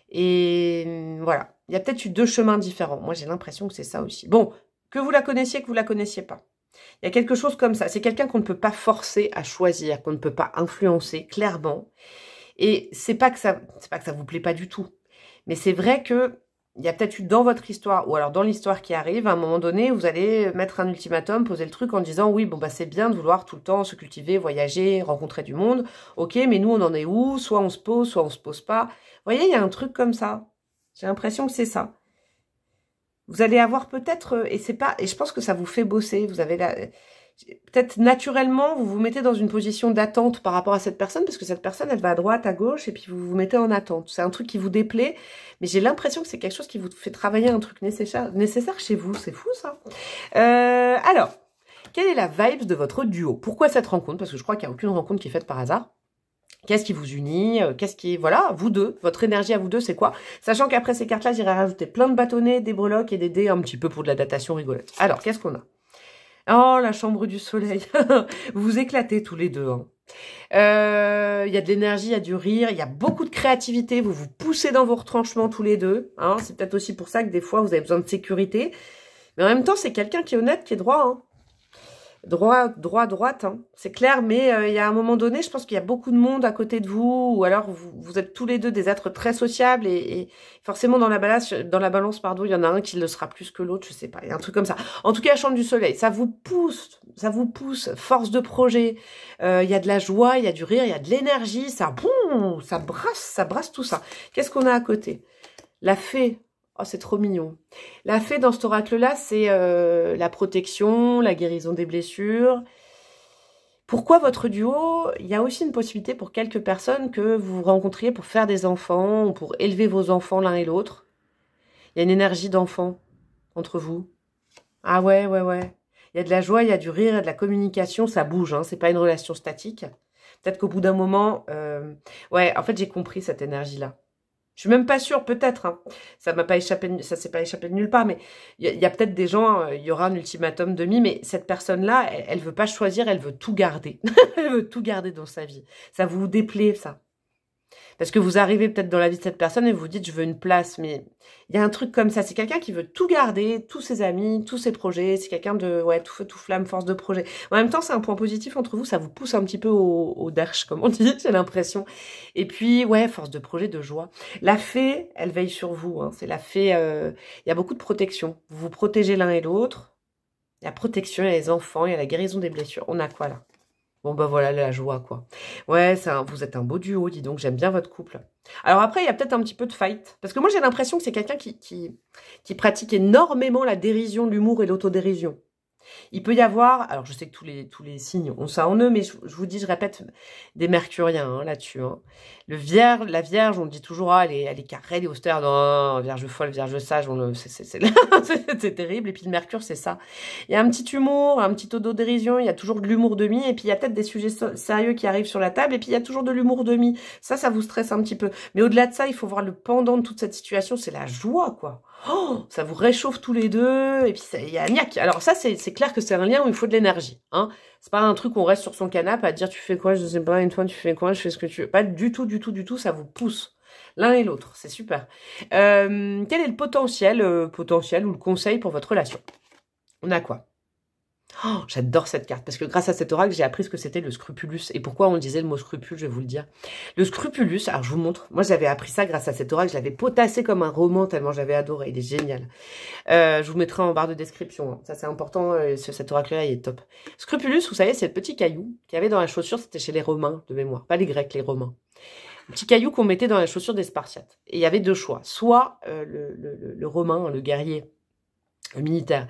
Et voilà. Il y a peut-être eu deux chemins différents. Moi, j'ai l'impression que c'est ça aussi. Bon, que vous la connaissiez, que vous la connaissiez pas. Il y a quelque chose comme ça. C'est quelqu'un qu'on ne peut pas forcer à choisir, qu'on ne peut pas influencer, clairement. Et c'est pas que ça vous plaît pas du tout. Mais c'est vrai que il y a peut-être eu dans votre histoire, ou alors dans l'histoire qui arrive, à un moment donné, vous allez mettre un ultimatum, poser le truc en disant, oui, bon, bah c'est bien de vouloir tout le temps se cultiver, voyager, rencontrer du monde. Ok, mais nous, on en est où? Soit on se pose pas. Vous voyez, il y a un truc comme ça. J'ai l'impression que c'est ça. Vous allez avoir peut-être, et je pense que ça vous fait bosser, vous avez peut-être naturellement, vous vous mettez dans une position d'attente par rapport à cette personne, parce que cette personne, elle va à droite, à gauche, et puis vous vous mettez en attente. C'est un truc qui vous déplaît, mais j'ai l'impression que c'est quelque chose qui vous fait travailler un truc nécessaire chez vous. C'est fou, ça. Alors, quelle est la vibe de votre duo? Pourquoi cette rencontre? Parce que je crois qu'il n'y a aucune rencontre qui est faite par hasard. Qu'est-ce qui vous unit? Qu'est-ce qui... Voilà, vous deux, votre énergie à vous deux, c'est quoi? Sachant qu'après ces cartes-là, j'irai rajouter plein de bâtonnets, des breloques et des dés un petit peu pour de la datation rigolote. Alors, qu'est-ce qu'on a? Oh, la chambre du soleil. Vous vous éclatez tous les deux. Hein. Il y a de l'énergie, il y a du rire, il y a beaucoup de créativité. Vous vous poussez dans vos retranchements tous les deux. Hein. C'est peut-être aussi pour ça que des fois, vous avez besoin de sécurité. Mais en même temps, c'est quelqu'un qui est honnête, qui est droit. Hein. Droite, hein. C'est clair, mais il y a un moment donné, je pense qu'il y a beaucoup de monde à côté de vous, ou alors vous êtes tous les deux des êtres très sociables, et forcément dans la balance, pardon, il y en a un qui le sera plus que l'autre, je sais pas, il y a un truc comme ça. En tout cas, la chambre du soleil, ça vous pousse, force de projet, il y a de la joie, il y a du rire, il y a de l'énergie, ça brasse tout ça. Qu'est-ce qu'on a à côté? La fée. Oh, c'est trop mignon. La fée, dans cet oracle-là, c'est la protection, la guérison des blessures. Pourquoi votre duo? Il y a aussi une possibilité pour quelques personnes que vous rencontriez pour faire des enfants, ou pour élever vos enfants l'un et l'autre. Il y a une énergie d'enfant entre vous. Ah ouais. Il y a de la joie, il y a du rire, il y a de la communication, ça bouge, hein, c'est pas une relation statique. Peut-être qu'au bout d'un moment... Ouais, en fait, j'ai compris cette énergie-là. Je suis même pas sûre, peut-être. Hein. Ça s'est pas échappé de nulle part, mais il y a peut-être des gens, il y aura un ultimatum demi, mais cette personne-là, elle veut pas choisir, elle veut tout garder. Elle veut tout garder dans sa vie. Ça vous déplaît, ça. Parce que vous arrivez peut-être dans la vie de cette personne et vous dites, je veux une place, mais il y a un truc comme ça. C'est quelqu'un qui veut tout garder, tous ses amis, tous ses projets. C'est quelqu'un de, ouais, tout feu, tout flamme, force de projet. En même temps, c'est un point positif entre vous. Ça vous pousse un petit peu au derche, comme on dit, j'ai l'impression. Et puis, ouais, force de projet, de joie. La fée, elle veille sur vous. Hein. C'est la fée, il y a beaucoup de protection. Vous vous protégez l'un et l'autre. Il y a protection, il y a les enfants, il y a la guérison des blessures. On a quoi, là? Bon, bah voilà, la joie, quoi. Ouais, vous êtes un beau duo, dis donc, j'aime bien votre couple. Alors après, il y a peut-être un petit peu de fight. Parce que moi, j'ai l'impression que c'est quelqu'un qui pratique énormément la dérision, l'humour et l'autodérision. Il peut y avoir, alors je sais que tous les signes ont ça en eux, mais je vous dis, je répète, des mercuriens hein, là-dessus. Hein. La Vierge, on dit toujours, ah, elle est carrée, elle est austère, non, Vierge folle, Vierge sage, c'est terrible. Et puis le Mercure, c'est ça. Il y a un petit humour, un petit autodérision, il y a toujours de l'humour demi, et puis il y a peut-être des sujets sérieux qui arrivent sur la table, et puis il y a toujours de l'humour demi. Ça vous stresse un petit peu. Mais au-delà de ça, il faut voir le pendant de toute cette situation, c'est la joie, quoi. Oh, ça vous réchauffe tous les deux, et puis il y a niaque. Alors ça, c'est clair que c'est un lien où il faut de l'énergie. Hein. C'est pas un truc où on reste sur son canapé à dire tu fais quoi, je sais pas, et toi tu fais quoi, je fais ce que tu veux. Pas du tout, ça vous pousse. L'un et l'autre, c'est super. Quel est le potentiel ou le conseil pour votre relation? On a quoi? Oh, j'adore cette carte, parce que grâce à cet oracle, j'ai appris ce que c'était le scrupulus. Et pourquoi on disait le mot scrupule, je vais vous le dire. Le scrupulus, alors je vous montre, moi j'avais appris ça grâce à cet oracle, je l'avais potassé comme un roman tellement j'avais adoré, il est génial. Je vous mettrai en barre de description, hein. Ça c'est important, cet oracle-là il est top. Scrupulus, vous savez, c'est le petit caillou qu'il y avait dans la chaussure, c'était chez les Romains de mémoire, pas les Grecs, les Romains. Un petit caillou qu'on mettait dans la chaussure des Spartiates. Et il y avait deux choix, soit le Romain, le guerrier, le militaire,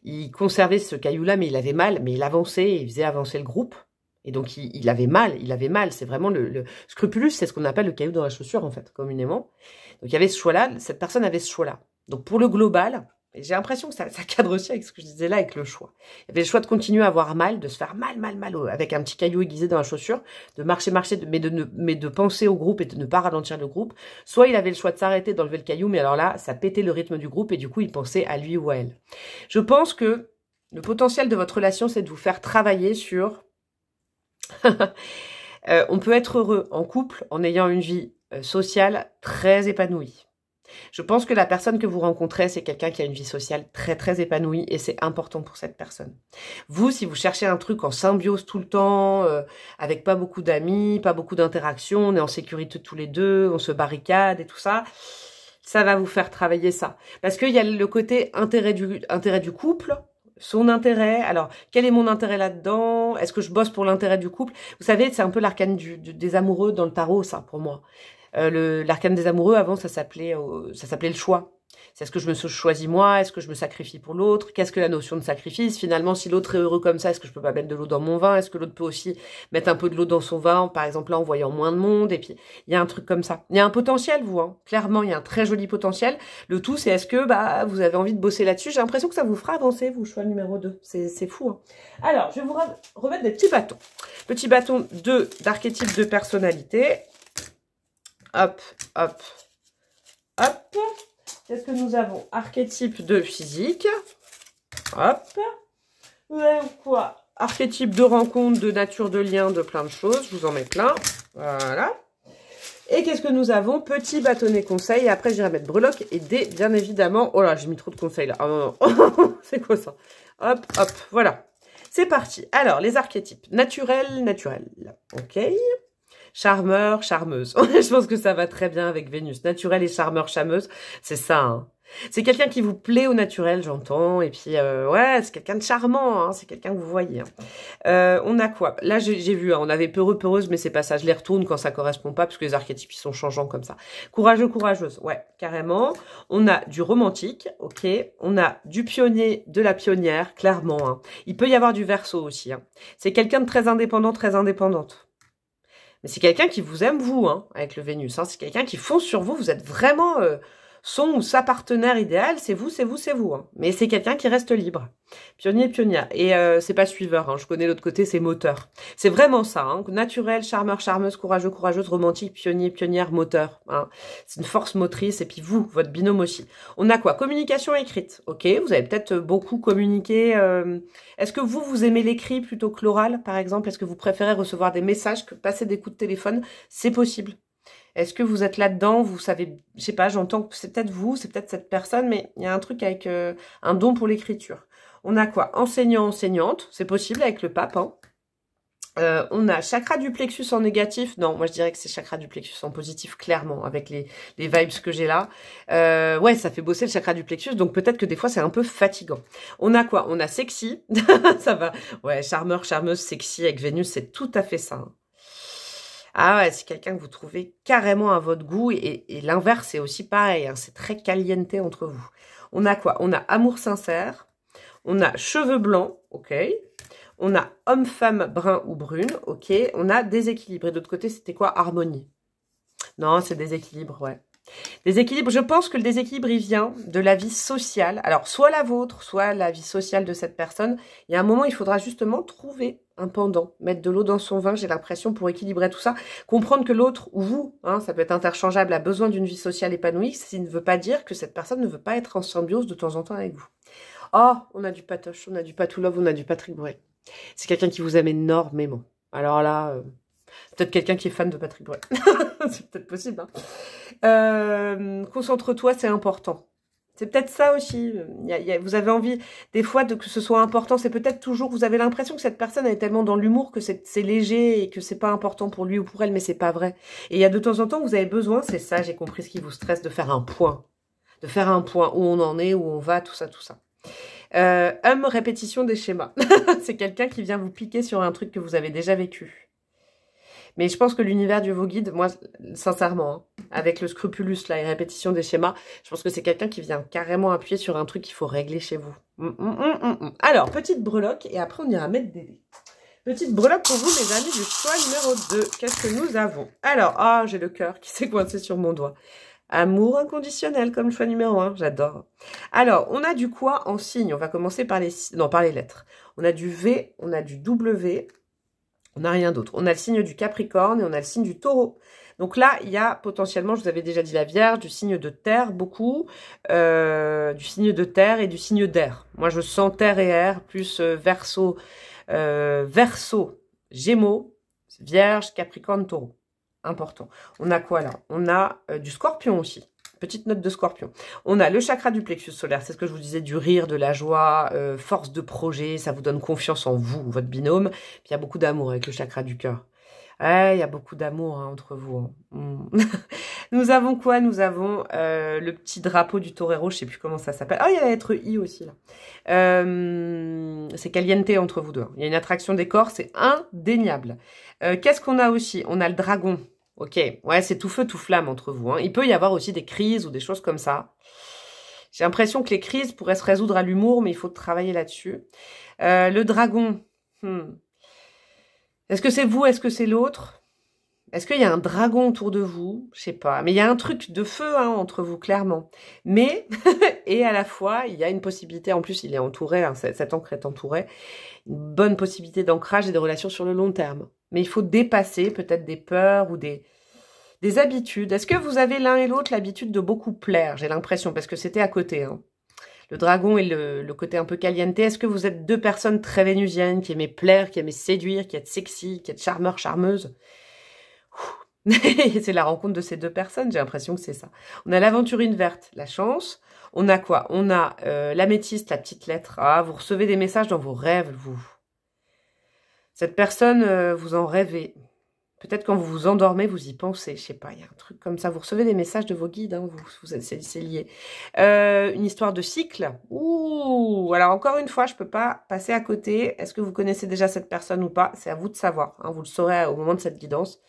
il conservait ce caillou-là, mais il avait mal, mais il avançait, il faisait avancer le groupe. Et donc, il avait mal. C'est vraiment le scrupulus, c'est ce qu'on appelle le caillou dans la chaussure, en fait, communément. Donc, il y avait ce choix-là, cette personne avait ce choix-là. Donc, pour le global, et j'ai l'impression que ça cadre aussi avec ce que je disais là, avec le choix. Il y avait le choix de continuer à avoir mal, de se faire mal, avec un petit caillou aiguisé dans la chaussure, de marcher, mais de penser au groupe et de ne pas ralentir le groupe. Soit il avait le choix de s'arrêter, d'enlever le caillou, mais alors là, ça pétait le rythme du groupe et du coup, il pensait à lui ou à elle. Je pense que le potentiel de votre relation, c'est de vous faire travailler sur... on peut être heureux en couple en ayant une vie sociale très épanouie. Je pense que la personne que vous rencontrez, c'est quelqu'un qui a une vie sociale très très épanouie et c'est important pour cette personne. Vous, si vous cherchez un truc en symbiose tout le temps, avec pas beaucoup d'amis, pas beaucoup d'interactions, on est en sécurité tous les deux, on se barricade et tout ça, ça va vous faire travailler ça. Parce qu'il y a le côté intérêt du couple, son intérêt. Alors, quel est mon intérêt là-dedans? Est-ce que je bosse pour l'intérêt du couple? Vous savez, c'est un peu l'arcane des amoureux dans le tarot, ça, pour moi. L'arcane des amoureux, avant, ça s'appelait le choix. C'est est-ce que je me choisis moi? Est-ce que je me sacrifie pour l'autre? Qu'est-ce que la notion de sacrifice? Finalement, si l'autre est heureux comme ça, est-ce que je peux pas mettre de l'eau dans mon vin? Est-ce que l'autre peut aussi mettre un peu de l'eau dans son vin, par exemple là en voyant moins de monde? Et puis, il y a un truc comme ça. Il y a un potentiel, vous, hein. Clairement, il y a un très joli potentiel. Le tout, c'est est-ce que vous avez envie de bosser là-dessus? J'ai l'impression que ça vous fera avancer, vous, choix numéro 2. C'est fou, hein. Alors, je vais vous remettre des petits bâtons. Petits bâtons d'archétypes de personnalité. Hop, hop, hop. Qu'est-ce que nous avons? Archétype de physique. Hop. Vous avez quoi? Archétype de rencontre, de nature, de lien, de plein de choses. Je vous en mets plein. Voilà. Et qu'est-ce que nous avons? Petit bâtonnet conseil. Et après, j'irai mettre breloque et dés, bien évidemment. Oh là, j'ai mis trop de conseils là. Oh non, non. C'est quoi ça? Hop, hop. Voilà. C'est parti. Alors, les archétypes. Naturel. Ok. Charmeur, charmeuse. Je pense que ça va très bien avec Vénus. Naturel et charmeur, charmeuse, c'est ça. Hein. C'est quelqu'un qui vous plaît au naturel, j'entends. Et puis, ouais, c'est quelqu'un de charmant. Hein. C'est quelqu'un que vous voyez. Hein. On a quoi? Là, j'ai vu, hein, on avait peureux, peureuse, mais c'est pas ça. Je les retourne quand ça correspond pas, parce que les archétypes, ils sont changeants comme ça. Courageux, courageuse. Ouais, carrément. On a du romantique, ok. On a du pionnier, de la pionnière, clairement. Hein. Il peut y avoir du verso aussi. Hein. C'est quelqu'un de très indépendant, très indépendante. Mais c'est quelqu'un qui vous aime, vous, hein, avec le Vénus. Hein. C'est quelqu'un qui fonce sur vous. Vous êtes vraiment son ou sa partenaire idéal. C'est vous, c'est vous, c'est vous. Hein. Mais c'est quelqu'un qui reste libre. Pionnier, pionnière. Et c'est pas suiveur. Hein. Je connais l'autre côté, c'est moteur. C'est vraiment ça. Hein. Naturel, charmeur, charmeuse, courageux, courageuse, romantique, pionnier, pionnière, moteur. Hein. C'est une force motrice. Et puis vous, votre binôme aussi. On a quoi? Communication écrite. Ok, vous avez peut-être beaucoup communiqué. Est-ce que vous aimez l'écrit plutôt que l'oral, par exemple? Est-ce que vous préférez recevoir des messages que passer des coups de téléphone? C'est possible. Est-ce que vous êtes là-dedans? Vous savez, je sais pas, j'entends que c'est peut-être vous, c'est peut-être cette personne, mais il y a un truc avec un don pour l'écriture. On a quoi? Enseignant, enseignante, c'est possible avec le pape. Hein. On a chakra du plexus en négatif. Non, moi je dirais que c'est chakra du plexus en positif, clairement, avec les vibes que j'ai là. Ouais, ça fait bosser le chakra du plexus, donc peut-être que des fois c'est un peu fatigant. On a quoi? On a sexy, ça va. Ouais, charmeur, charmeuse, sexy avec Vénus, c'est tout à fait ça. Hein. Ah ouais, c'est quelqu'un que vous trouvez carrément à votre goût, et l'inverse c'est aussi pareil, hein, c'est très caliente entre vous. On a quoi? On a amour sincère, on a cheveux blancs, ok. On a homme-femme brun ou brune, ok. On a déséquilibre. Et de l'autre côté, c'était quoi? Harmonie. Non, c'est déséquilibre, ouais. Déséquilibre, je pense que le déséquilibre, il vient de la vie sociale. Alors, soit la vôtre, soit la vie sociale de cette personne. Il y a un moment, il faudra justement trouver un pendant. Mettre de l'eau dans son vin, j'ai l'impression, pour équilibrer tout ça. Comprendre que l'autre, ou vous, hein, ça peut être interchangeable, a besoin d'une vie sociale épanouie. Ça ne veut pas dire que cette personne ne veut pas être en symbiose de temps en temps avec vous. Oh, on a du patoche, on a du patou love, on a du Patrick Bruel. C'est quelqu'un qui vous aime énormément. Alors là, peut-être quelqu'un qui est fan de Patrick Bruel. C'est peut-être possible. Hein. Concentre-toi, c'est important. C'est peut-être ça aussi. Vous avez envie, des fois, que ce soit important. C'est peut-être toujours, vous avez l'impression que cette personne est tellement dans l'humour que c'est léger et que c'est pas important pour lui ou pour elle, mais c'est pas vrai. Et il y a de temps en temps, vous avez besoin, c'est ça, j'ai compris ce qui vous stresse, de faire un point. De faire un point, où on en est, où on va, tout ça, tout ça. Répétition des schémas. C'est quelqu'un qui vient vous piquer sur un truc que vous avez déjà vécu. Mais je pense que l'univers Dieu vous guide, moi, sincèrement, hein, avec le scrupulus, là, et répétition des schémas, je pense que c'est quelqu'un qui vient carrément appuyer sur un truc qu'il faut régler chez vous. Alors, petite breloque, et après on ira mettre des dés. Petite breloque pour vous, mes amis, du choix numéro 2. Qu'est-ce que nous avons? Alors, ah, j'ai le cœur qui s'est coincé sur mon doigt. Amour inconditionnel comme choix numéro 1, j'adore. Alors, on a du quoi en signe? On va commencer par les lettres. On a du V, on a du W, on n'a rien d'autre. On a le signe du Capricorne et on a le signe du Taureau. Donc là, il y a potentiellement, je vous avais déjà dit la Vierge, du signe de terre, beaucoup, du signe de terre et du signe d'air. Moi, je sens terre et air, plus Verseau, Gémeaux, Vierge, Capricorne, Taureau. Important. On a quoi là? On a du Scorpion aussi. Petite note de Scorpion. On a le chakra du plexus solaire. C'est ce que je vous disais, du rire, de la joie, force de projet. Ça vous donne confiance en vous, votre binôme. Puis il y a beaucoup d'amour avec le chakra du cœur. Ouais, il y a beaucoup d'amour hein, entre vous. Hein. Nous avons quoi? Nous avons le petit drapeau du torero. Je sais plus comment ça s'appelle. Ah, il y a la lettre I aussi là. C'est caliente entre vous deux. Il y a une attraction des corps, c'est indéniable. Qu'est-ce qu'on a aussi? On a le dragon. Ok, ouais, c'est tout feu, tout flamme entre vous. Hein. Il peut y avoir aussi des crises ou des choses comme ça. J'ai l'impression que les crises pourraient se résoudre à l'humour, mais il faut travailler là-dessus. Le dragon. Est-ce que c'est vous? Est-ce que c'est l'autre? Est-ce qu'il y a un dragon autour de vous? Je sais pas. Mais il y a un truc de feu hein, entre vous, clairement. Mais, et à la fois, il y a une possibilité, en plus il est entouré, hein, cet ancre est entouré, une bonne possibilité d'ancrage et de relations sur le long terme. Mais il faut dépasser peut-être des peurs ou des habitudes. Est-ce que vous avez l'un et l'autre l'habitude de beaucoup plaire? J'ai l'impression, parce que c'était à côté. Hein. Le dragon et le côté un peu caliente. Est-ce que vous êtes deux personnes très vénusiennes, qui aimaient plaire, qui aimaient séduire, qui êtes sexy, qui êtes charmeur, charmeuse? C'est la rencontre de ces deux personnes, j'ai l'impression que c'est ça. On a l'aventurine verte, la chance. On a quoi? On a l'améthyste, la petite lettre A. Vous recevez des messages dans vos rêves, vous. Cette personne, vous en rêvez. Peut-être quand vous vous endormez, vous y pensez. Je sais pas, il y a un truc comme ça. Vous recevez des messages de vos guides, hein, c'est lié. Une histoire de cycle. Ouh, alors encore une fois, je peux pas passer à côté. Est-ce que vous connaissez déjà cette personne ou pas? C'est à vous de savoir. Hein, vous le saurez au moment de cette guidance.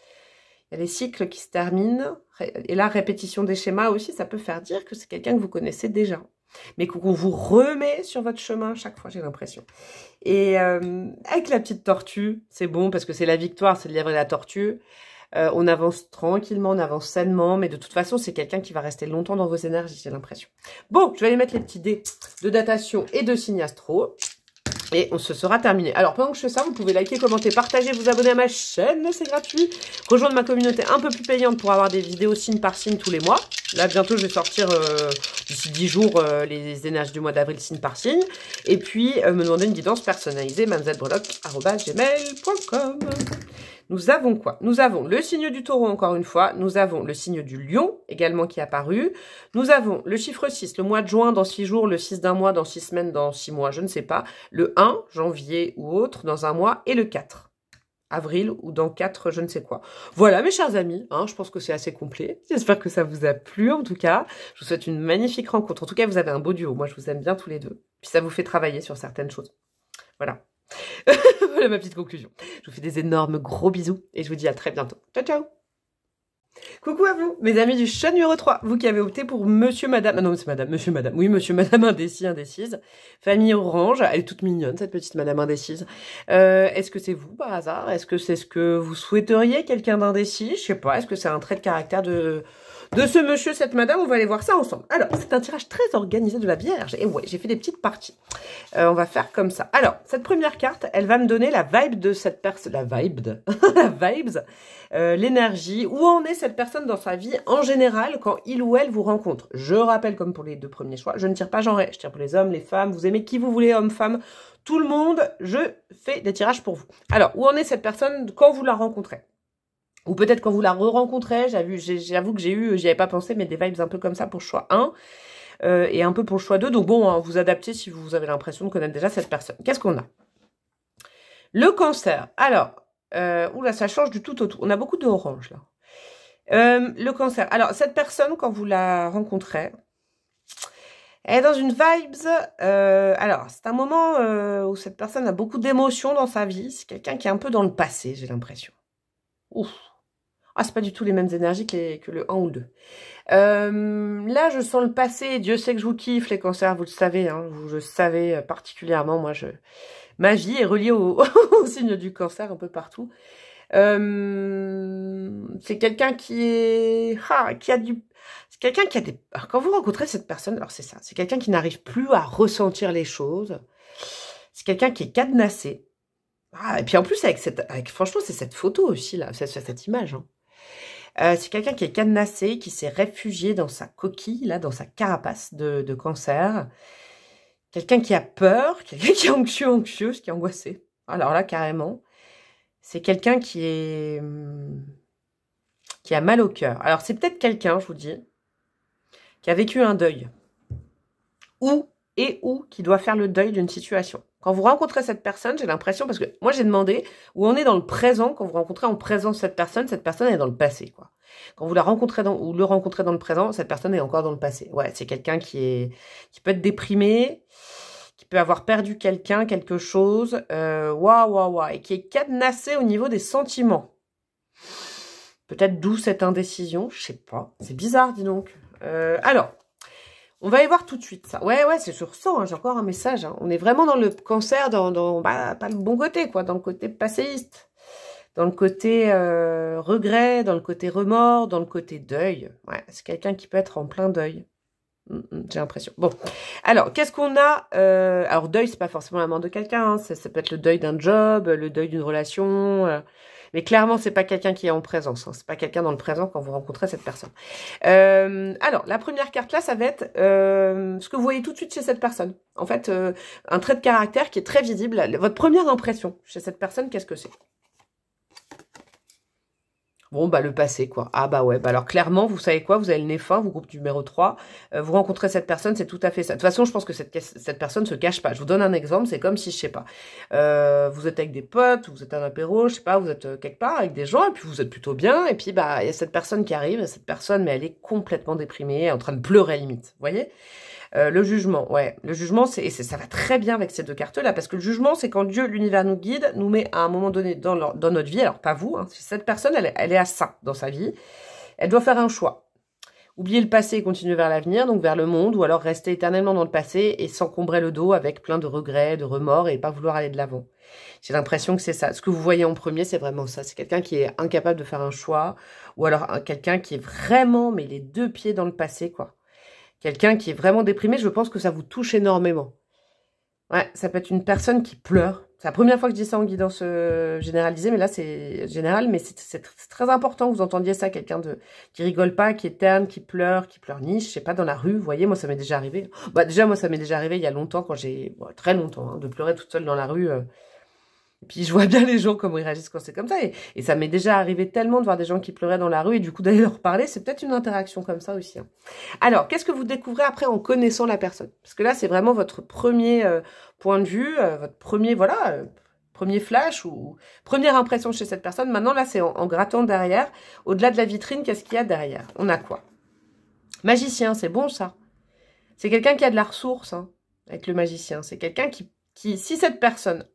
Il y a les cycles qui se terminent. Et la répétition des schémas aussi, ça peut faire dire que c'est quelqu'un que vous connaissez déjà. Mais qu'on vous remet sur votre chemin chaque fois, j'ai l'impression. Et avec la petite tortue, c'est bon parce que c'est la victoire, c'est le lièvre et la tortue. On avance tranquillement, on avance sainement, mais de toute façon, c'est quelqu'un qui va rester longtemps dans vos énergies, j'ai l'impression. Bon, je vais aller mettre les petits dés de datation et de signe astro. Et on se sera terminé. Alors, pendant que je fais ça, vous pouvez liker, commenter, partager, vous abonner à ma chaîne, c'est gratuit. Rejoindre ma communauté un peu plus payante pour avoir des vidéos signe par signe tous les mois. Là, bientôt, je vais sortir d'ici 10 jours les énergies du mois d'avril signe par signe. Et puis, me demander une guidance personnalisée, mamzellebroloc@gmail.com. Nous avons quoi? Nous avons le signe du taureau, encore une fois. Nous avons le signe du lion, également, qui est apparu. Nous avons le chiffre 6, le mois de juin dans 6 jours, le 6 d'un mois dans 6 semaines, dans 6 mois, je ne sais pas. Le 1, janvier ou autre, dans un mois. Et le 4, avril ou dans 4, je ne sais quoi. Voilà, mes chers amis, hein, je pense que c'est assez complet. J'espère que ça vous a plu, en tout cas. Je vous souhaite une magnifique rencontre. En tout cas, vous avez un beau duo. Moi, je vous aime bien tous les deux. Puis ça vous fait travailler sur certaines choses. Voilà. Voilà ma petite conclusion. Je vous fais des énormes gros bisous et je vous dis à très bientôt. Ciao, ciao. Coucou à vous, mes amis du chat numéro 3. Vous qui avez opté pour monsieur, madame... Ah non, c'est madame, monsieur, madame. Oui, monsieur, madame indécis, indécise. Famille orange. Elle est toute mignonne, cette petite madame indécise. Est-ce que c'est vous, par hasard? Est-ce que c'est ce que vous souhaiteriez, quelqu'un d'indécis? Je sais pas. Est-ce que c'est un trait de caractère de ce monsieur, cette madame? On va aller voir ça ensemble. Alors, c'est un tirage très organisé de la Vierge. Et ouais, j'ai fait des petites parties. On va faire comme ça. Alors, cette première carte, elle va me donner la vibe de cette personne. La vibe. La vibes. L'énergie. Où en est cette personne dans sa vie en général quand il ou elle vous rencontre? Je rappelle, comme pour les deux premiers choix, je ne tire pas genré. Je tire pour les hommes, les femmes. Vous aimez qui vous voulez, hommes, femmes. Tout le monde, je fais des tirages pour vous. Alors, où en est cette personne quand vous la rencontrez? Ou peut-être quand vous la re-rencontrez, j'avoue que j'y avais pas pensé, mais des vibes un peu comme ça pour le choix 1 et un peu pour le choix 2. Donc bon, hein, vous adaptez si vous avez l'impression de connaître déjà cette personne. Qu'est-ce qu'on a? Le cancer. Alors, oula, ça change du tout au tout. On a beaucoup de orange là. Le cancer. Alors, cette personne, quand vous la rencontrez, elle est dans une vibes. Alors, c'est un moment où cette personne a beaucoup d'émotions dans sa vie. C'est quelqu'un qui est un peu dans le passé, j'ai l'impression. Ouf. Ah, c'est pas du tout les mêmes énergies que le 1 ou le 2. Là, je sens le passé. Dieu sait que je vous kiffe, les cancers, vous le savez. Hein, vous le savez particulièrement. Moi, ma vie est reliée au signe du cancer un peu partout. C'est quelqu'un c'est quelqu'un qui a des... Alors, quand vous rencontrez cette personne, alors c'est ça. C'est quelqu'un qui n'arrive plus à ressentir les choses. C'est quelqu'un qui est cadenassé. Ah, et puis en plus, franchement, c'est cette photo aussi, là, cette image. Hein. C'est quelqu'un qui est cadenassé, qui s'est réfugié dans sa coquille, là, dans sa carapace de cancer. Quelqu'un qui a peur, quelqu'un qui est anxieuse, qui est angoissé. Alors là, carrément. C'est quelqu'un qui a mal au cœur. Alors, c'est peut-être quelqu'un, je vous dis, qui a vécu un deuil. Ou qui doit faire le deuil d'une situation. Quand vous rencontrez cette personne, j'ai l'impression, parce que moi j'ai demandé où on est dans le présent, quand vous rencontrez en présence cette personne est dans le passé, quoi. Quand vous la rencontrez ou le rencontrez dans le présent, cette personne est encore dans le passé. Ouais, c'est quelqu'un qui peut être déprimé, qui peut avoir perdu quelqu'un, quelque chose, et qui est cadenassé au niveau des sentiments. Peut-être d'où cette indécision, je sais pas. C'est bizarre, dis donc. Alors, on va y voir tout de suite ça. Ouais, c'est sur 100, hein, j'ai encore un message. Hein. On est vraiment dans le cancer, bah, pas le bon côté, quoi, dans le côté passéiste. Dans le côté regret, dans le côté remords, dans le côté deuil. Ouais, c'est quelqu'un qui peut être en plein deuil. J'ai l'impression. Bon, alors, qu'est-ce qu'on a alors, deuil, c'est pas forcément la mort de quelqu'un. Hein. Ça peut être le deuil d'un job, le deuil d'une relation. Mais clairement, c'est pas quelqu'un qui est en présence. Hein. C'est pas quelqu'un dans le présent quand vous rencontrez cette personne. Alors, la première carte là, ça va être ce que vous voyez tout de suite chez cette personne. En fait, un trait de caractère qui est très visible. Votre première impression chez cette personne, qu'est-ce que c'est? Bon, bah, le passé, quoi. Ah, bah ouais. Bah, alors, clairement, vous savez quoi? Vous avez le nez fin, vous, groupe numéro 3. Vous rencontrez cette personne, c'est tout à fait ça. De toute façon, je pense que cette personne se cache pas. Je vous donne un exemple. C'est comme si, je sais pas, vous êtes avec des potes, vous êtes à un apéro, je sais pas, vous êtes quelque part avec des gens, et puis vous êtes plutôt bien. Et puis, bah, il y a cette personne qui arrive, et cette personne, mais elle est complètement déprimée, en train de pleurer, limite. Vous voyez? Le jugement, ouais. Le jugement, ça va très bien avec ces deux cartes-là, parce que le jugement, c'est quand Dieu, l'univers nous guide, nous met à un moment donné dans notre vie, alors pas vous, hein, cette personne, elle est à ça dans sa vie, elle doit faire un choix. Oublier le passé et continuer vers l'avenir, donc vers le monde, ou alors rester éternellement dans le passé et s'encombrer le dos avec plein de regrets, de remords et pas vouloir aller de l'avant. J'ai l'impression que c'est ça. Ce que vous voyez en premier, c'est vraiment ça. C'est quelqu'un qui est incapable de faire un choix, ou alors quelqu'un qui est vraiment, mais les deux pieds dans le passé, quoi. Quelqu'un qui est vraiment déprimé, je pense que ça vous touche énormément. Ouais, ça peut être une personne qui pleure. C'est la première fois que je dis ça en guidance généralisée, mais là c'est général, mais c'est très important que vous entendiez ça, quelqu'un qui rigole pas, qui est terne, qui pleure niche, je sais pas, dans la rue, vous voyez, moi ça m'est déjà arrivé. Bah déjà, moi ça m'est déjà arrivé il y a longtemps, quand très longtemps, hein, de pleurer toute seule dans la rue. Et puis je vois bien les gens comment ils réagissent quand c'est comme ça. Et ça m'est déjà arrivé tellement de voir des gens qui pleuraient dans la rue et du coup d'aller leur parler, c'est peut-être une interaction comme ça aussi. Hein. Alors, qu'est-ce que vous découvrez après en connaissant la personne? Parce que là, c'est vraiment votre premier point de vue, votre premier, premier flash ou première impression chez cette personne. Maintenant, là, c'est en grattant derrière. Au-delà de la vitrine, qu'est-ce qu'il y a derrière? On a quoi? Magicien, c'est bon ça. C'est quelqu'un qui a de la ressource, hein, avec le magicien. C'est quelqu'un qui, si cette personne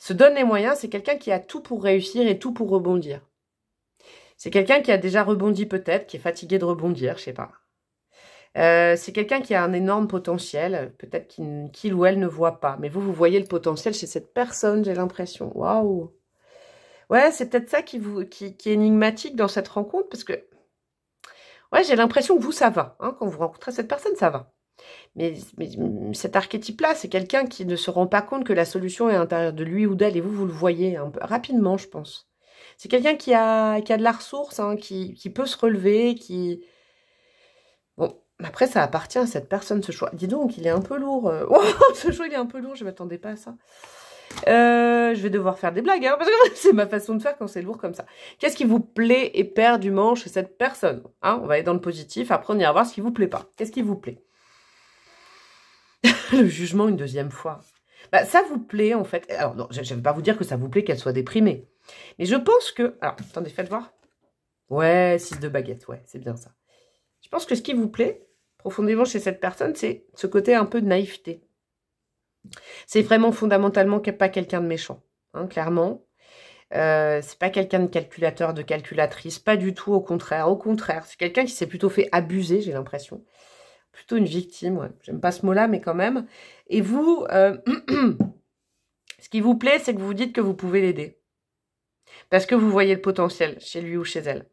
se donne les moyens, c'est quelqu'un qui a tout pour réussir et tout pour rebondir. C'est quelqu'un qui a déjà rebondi peut-être, qui est fatigué de rebondir, je sais pas. C'est quelqu'un qui a un énorme potentiel, peut-être qu'il ou elle ne voit pas. Mais vous voyez le potentiel chez cette personne, j'ai l'impression. Waouh! Ouais, c'est peut-être ça qui est énigmatique dans cette rencontre, parce que ouais, j'ai l'impression que vous, ça va. Hein, quand vous rencontrez cette personne, ça va. Mais cet archétype-là, c'est quelqu'un qui ne se rend pas compte que la solution est à l'intérieur de lui ou d'elle, et vous le voyez un peu rapidement, je pense. C'est quelqu'un qui a de la ressource, hein, qui peut se relever, qui... Bon, après, ça appartient à cette personne, ce choix. Dis donc, il est un peu lourd. Oh, ce choix, il est un peu lourd, je ne m'attendais pas à ça. Je vais devoir faire des blagues, hein, parce que c'est ma façon de faire quand c'est lourd comme ça. Qu'est-ce qui vous plaît éperdument chez cette personne, hein? On va aller dans le positif, après on ira voir ce qui vous plaît pas. Qu'est-ce qui vous plaît? Le jugement une deuxième fois. Bah, ça vous plaît, en fait. Alors, non, je ne vais pas vous dire que ça vous plaît qu'elle soit déprimée. Mais je pense que... Alors, attendez, faites voir. Ouais, 6 de baguette, ouais, c'est bien ça. Je pense que ce qui vous plaît, profondément chez cette personne, c'est ce côté un peu de naïveté. C'est vraiment fondamentalement pas quelqu'un de méchant, hein, clairement. C'est pas quelqu'un de calculateur, de calculatrice, pas du tout, au contraire. Au contraire, c'est quelqu'un qui s'est plutôt fait abuser, j'ai l'impression. Plutôt une victime, ouais. J'aime pas ce mot-là, mais quand même. Et vous, ce qui vous plaît, c'est que vous vous dites que vous pouvez l'aider. Parce que vous voyez le potentiel chez lui ou chez elle.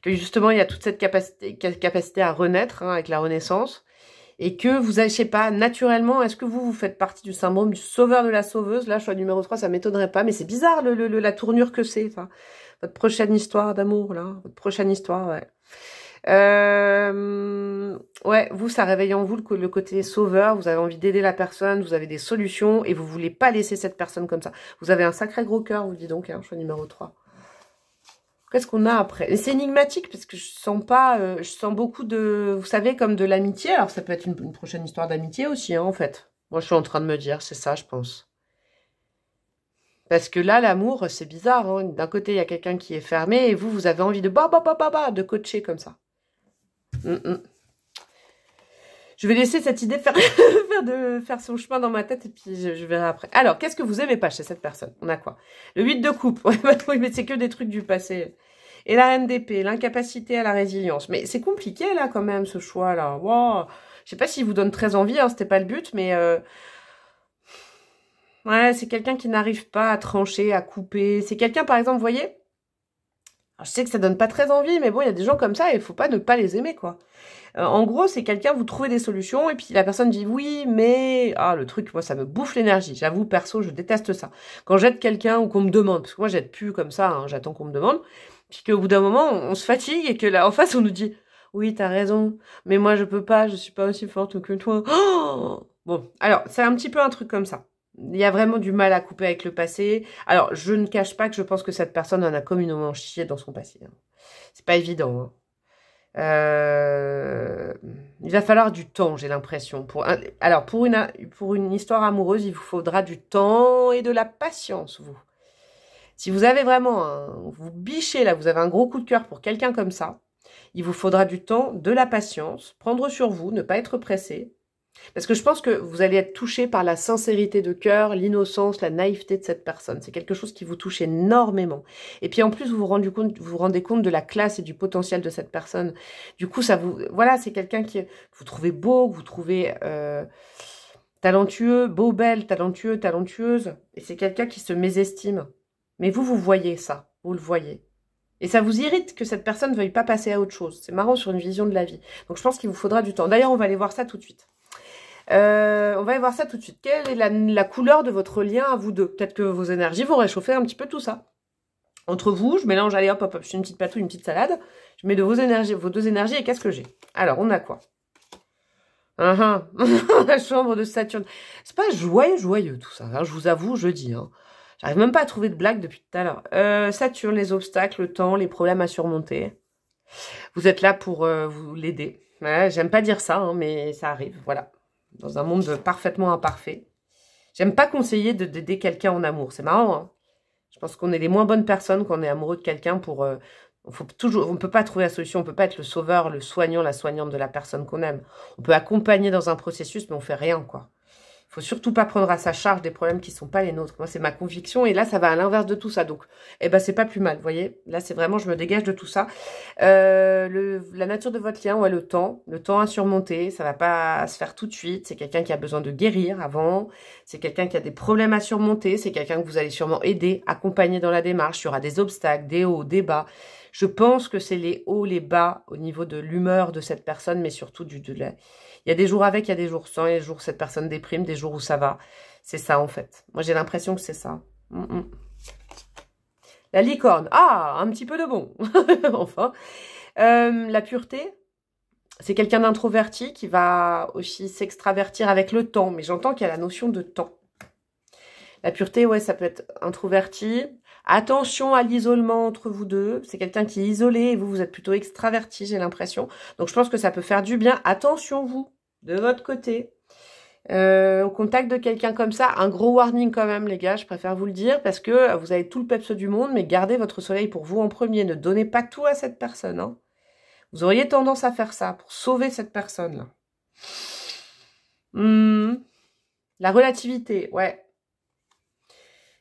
Que justement, il y a toute cette capacité à renaître, hein, avec la renaissance. Et que vous avez, je sais pas, naturellement, est-ce que vous faites partie du syndrome du sauveur de la sauveuse? Là, choix numéro 3, ça m'étonnerait pas. Mais c'est bizarre, la tournure que c'est. Enfin, votre prochaine histoire d'amour, là. Votre prochaine histoire, ouais. Ouais, vous, ça réveille en vous le côté sauveur, vous avez envie d'aider la personne, vous avez des solutions et vous voulez pas laisser cette personne comme ça. Vous avez un sacré gros cœur, vous dites donc, hein, choix numéro 3. Qu'est-ce qu'on a après? C'est énigmatique parce que je sens pas, je sens beaucoup de, vous savez, comme de l'amitié. Alors ça peut être une prochaine histoire d'amitié aussi, hein, en fait. Moi, je suis en train de me dire, c'est ça, je pense. Parce que là, l'amour, c'est bizarre. Hein. D'un côté, il y a quelqu'un qui est fermé et vous avez envie de de coacher comme ça. Je vais laisser cette idée faire son chemin dans ma tête et puis je verrai après. Alors, qu'est-ce que vous aimez pas chez cette personne? On a quoi? Le 8 de coupe. Oui, mais c'est que des trucs du passé. Et la reine d'épée, l'incapacité à la résilience. Mais c'est compliqué, là, quand même, ce choix-là. Wow. Je sais pas s'il vous donne très envie, hein, c'était pas le but, mais... Ouais, c'est quelqu'un qui n'arrive pas à trancher, à couper. C'est quelqu'un, par exemple, vous voyez... Alors, je sais que ça donne pas très envie, mais bon, il y a des gens comme ça, et il faut pas ne pas les aimer, quoi. En gros, c'est quelqu'un, vous trouvez des solutions, et puis la personne dit oui, mais... Ah, le truc, moi, ça me bouffe l'énergie. J'avoue, perso, je déteste ça. Quand j'aide quelqu'un ou qu'on me demande, parce que moi, j'aide plus comme ça, hein, j'attends qu'on me demande, puis qu'au bout d'un moment, on se fatigue, et que là, en face, on nous dit oui, t'as raison, mais moi, je peux pas, je suis pas aussi forte que toi. Oh bon, alors, c'est un petit peu un truc comme ça. Il y a vraiment du mal à couper avec le passé. Alors, je ne cache pas que je pense que cette personne en a communément chié dans son passé. Hein. C'est pas évident, hein. Il va falloir du temps, j'ai l'impression. Alors, pour une histoire amoureuse, il vous faudra du temps et de la patience, vous. Si vous avez vraiment vous bichez là, vous avez un gros coup de cœur pour quelqu'un comme ça, il vous faudra du temps, de la patience, prendre sur vous, ne pas être pressé. Parce que je pense que vous allez être touché par la sincérité de cœur, l'innocence, la naïveté de cette personne. C'est quelque chose qui vous touche énormément. Et puis en plus, vous vous rendez compte de la classe et du potentiel de cette personne. Du coup, voilà, c'est quelqu'un que vous trouvez beau, que vous trouvez talentueux, beau, belle, talentueux, talentueuse. Et c'est quelqu'un qui se mésestime. Mais vous voyez ça, vous le voyez. Et ça vous irrite que cette personne ne veuille pas passer à autre chose. C'est marrant sur une vision de la vie. Donc je pense qu'il vous faudra du temps. D'ailleurs, on va aller voir ça tout de suite. On va y voir ça tout de suite. Quelle est la couleur de votre lien à vous deux? Peut-être que vos énergies vont réchauffer un petit peu tout ça. Entre vous, je mélange, allez hop, hop, hop, je fais une petite patouille, une petite salade. Je mets de vos deux énergies et qu'est-ce que j'ai? Alors, on a quoi? La chambre de Saturne. C'est pas joyeux tout ça, hein, je vous avoue, je dis. Hein. J'arrive même pas à trouver de blague depuis tout à l'heure. Saturne, les obstacles, le temps, les problèmes à surmonter. Vous êtes là pour vous l'aider. Ouais, j'aime pas dire ça, hein, mais ça arrive, voilà. Dans un monde parfaitement imparfait. J'aime pas conseiller d'aider quelqu'un en amour. C'est marrant, hein. Je pense qu'on est les moins bonnes personnes quand on est amoureux de quelqu'un pour... on peut pas trouver la solution. On peut pas être le sauveur, le soignant, la soignante de la personne qu'on aime. On peut accompagner dans un processus, mais on fait rien, quoi. Faut surtout pas prendre à sa charge des problèmes qui sont pas les nôtres. Moi, c'est ma conviction. Et là, ça va à l'inverse de tout ça. Donc, eh ben, c'est pas plus mal, vous voyez. Là, c'est vraiment, je me dégage de tout ça. La nature de votre lien, ouais, le temps à surmonter. Ça va pas se faire tout de suite. C'est quelqu'un qui a besoin de guérir avant. C'est quelqu'un qui a des problèmes à surmonter. C'est quelqu'un que vous allez sûrement aider, accompagner dans la démarche. Il y aura des obstacles, des hauts, des bas. Je pense que c'est les hauts, les bas au niveau de l'humeur de cette personne, mais surtout il y a des jours avec, il y a des jours sans, il y a des jours où cette personne déprime, des jours où ça va. C'est ça, en fait. Moi, j'ai l'impression que c'est ça. La licorne. Ah, un petit peu de bon. Enfin. La pureté. C'est quelqu'un d'introverti qui va aussi s'extravertir avec le temps. Mais j'entends qu'il y a la notion de temps. La pureté, ouais, ça peut être introverti. Attention à l'isolement entre vous deux. C'est quelqu'un qui est isolé et vous êtes plutôt extraverti, j'ai l'impression. Donc, je pense que ça peut faire du bien. Attention, vous, de votre côté. Au contact de quelqu'un comme ça, un gros warning quand même, les gars, je préfère vous le dire, parce que vous avez tout le peps du monde, mais gardez votre soleil pour vous en premier. Ne donnez pas tout à cette personne. Hein. Vous auriez tendance à faire ça pour sauver cette personne-là. La relativité, ouais.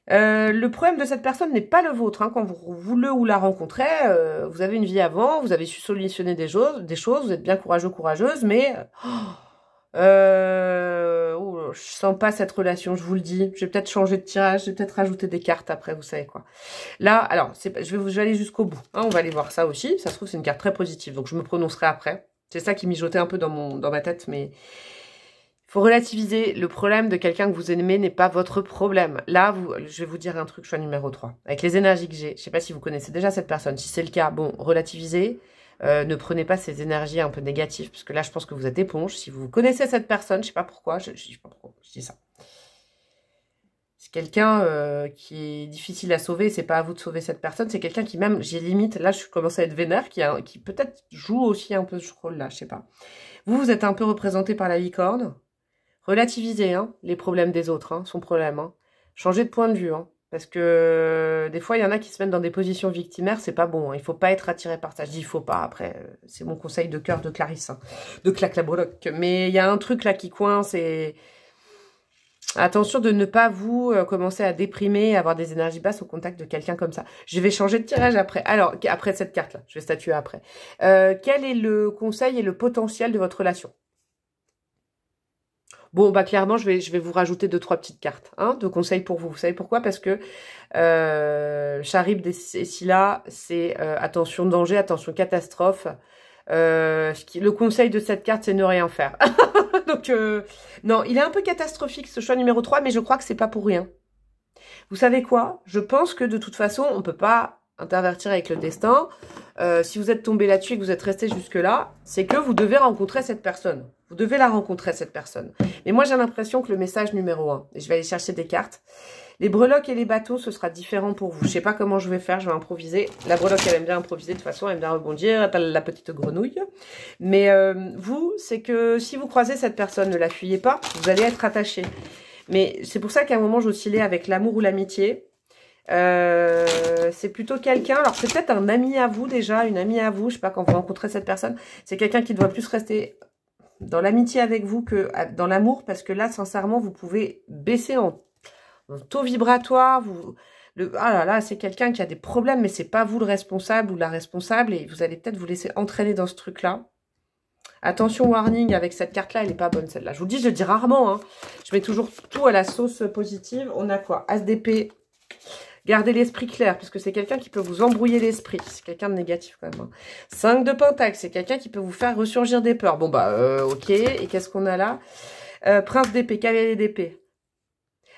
Le problème de cette personne n'est pas le vôtre. Hein. Quand vous le ou la rencontrez, vous avez une vie avant, vous avez su solutionner des choses, vous êtes bien courageux, courageuse, mais je sens pas cette relation, je vous le dis. Je vais peut-être changer de tirage, je vais peut-être rajouter des cartes après, vous savez quoi. Là, alors, je vais aller jusqu'au bout. Hein, on va aller voir ça aussi. Ça se trouve, c'est une carte très positive, donc je me prononcerai après. C'est ça qui mijotait un peu dans ma tête, mais... Il faut relativiser. Le problème de quelqu'un que vous aimez n'est pas votre problème. Là, je vais vous dire un truc, choix numéro 3. Avec les énergies que j'ai, je ne sais pas si vous connaissez déjà cette personne. Si c'est le cas, bon, relativisez. Ne prenez pas ces énergies un peu négatives. Parce que là, je pense que vous êtes éponge. Si vous connaissez cette personne, je ne sais pas pourquoi. Je sais pas pourquoi je dis ça. C'est quelqu'un qui est difficile à sauver. C'est pas à vous de sauver cette personne. C'est quelqu'un qui même, j'ai limite, là, je commence à être vénère, qui peut-être joue aussi un peu ce rôle-là. Je sais pas. Vous êtes un peu représenté par la licorne. Relativisez hein, les problèmes des autres, hein, son problème. Hein. Changez de point de vue, hein, parce que des fois, il y en a qui se mettent dans des positions victimaires, c'est pas bon. Hein, il faut pas être attiré par ça. Je dis il faut pas, après, c'est mon conseil de cœur de Clarisse, hein, de Clac la Breloque. Mais il y a un truc là qui coince et Attention de ne pas vous commencer à déprimer, à avoir des énergies basses au contact de quelqu'un comme ça. Je vais changer de tirage après. Alors, après cette carte-là, je vais statuer après. Quel est le conseil et le potentiel de votre relation? Bon, bah clairement, je vais vous rajouter 2-3 petites cartes de conseils pour vous. Vous savez pourquoi? Parce que Charib et Scylla, c'est attention danger, attention catastrophe. Le conseil de cette carte, c'est ne rien faire. Donc, non, il est un peu catastrophique ce choix numéro 3, mais je crois que c'est pas pour rien. Vous savez quoi? Je pense que de toute façon, on peut pas intervertir avec le destin. Si vous êtes tombé là-dessus et que vous êtes resté jusque-là, c'est que vous devez rencontrer cette personne. Vous devez la rencontrer, cette personne. Mais moi, j'ai l'impression que le message numéro 1, et je vais aller chercher des cartes, les breloques et les bateaux, ce sera différent pour vous. Je sais pas comment je vais faire, je vais improviser. La breloque, elle aime bien improviser, de toute façon, elle aime bien rebondir, la petite grenouille. Mais vous, c'est que si vous croisez cette personne, ne la fuyez pas, vous allez être attaché. Mais c'est pour ça qu'à un moment, j'oscillais avec l'amour ou l'amitié. C'est plutôt quelqu'un, alors c'est peut-être un ami à vous déjà, une amie à vous, je sais pas, quand vous rencontrez cette personne, c'est quelqu'un qui doit plus rester dans l'amitié avec vous que dans l'amour, parce que là, sincèrement, vous pouvez baisser en taux vibratoire, ah là là, c'est quelqu'un qui a des problèmes, mais c'est pas vous le responsable ou la responsable, et vous allez peut-être vous laisser entraîner dans ce truc-là. Attention, warning, avec cette carte-là, elle est pas bonne, celle-là. Je vous dis, je le dis rarement, hein. Je mets toujours tout à la sauce positive. On a quoi? As d'épée. Gardez l'esprit clair, parce que c'est quelqu'un qui peut vous embrouiller l'esprit. C'est quelqu'un de négatif, quand même. 5 de pentacle, c'est quelqu'un qui peut vous faire ressurgir des peurs. Bon, bah, ok. Et qu'est-ce qu'on a là? Prince d'épée, cavalier d'épée.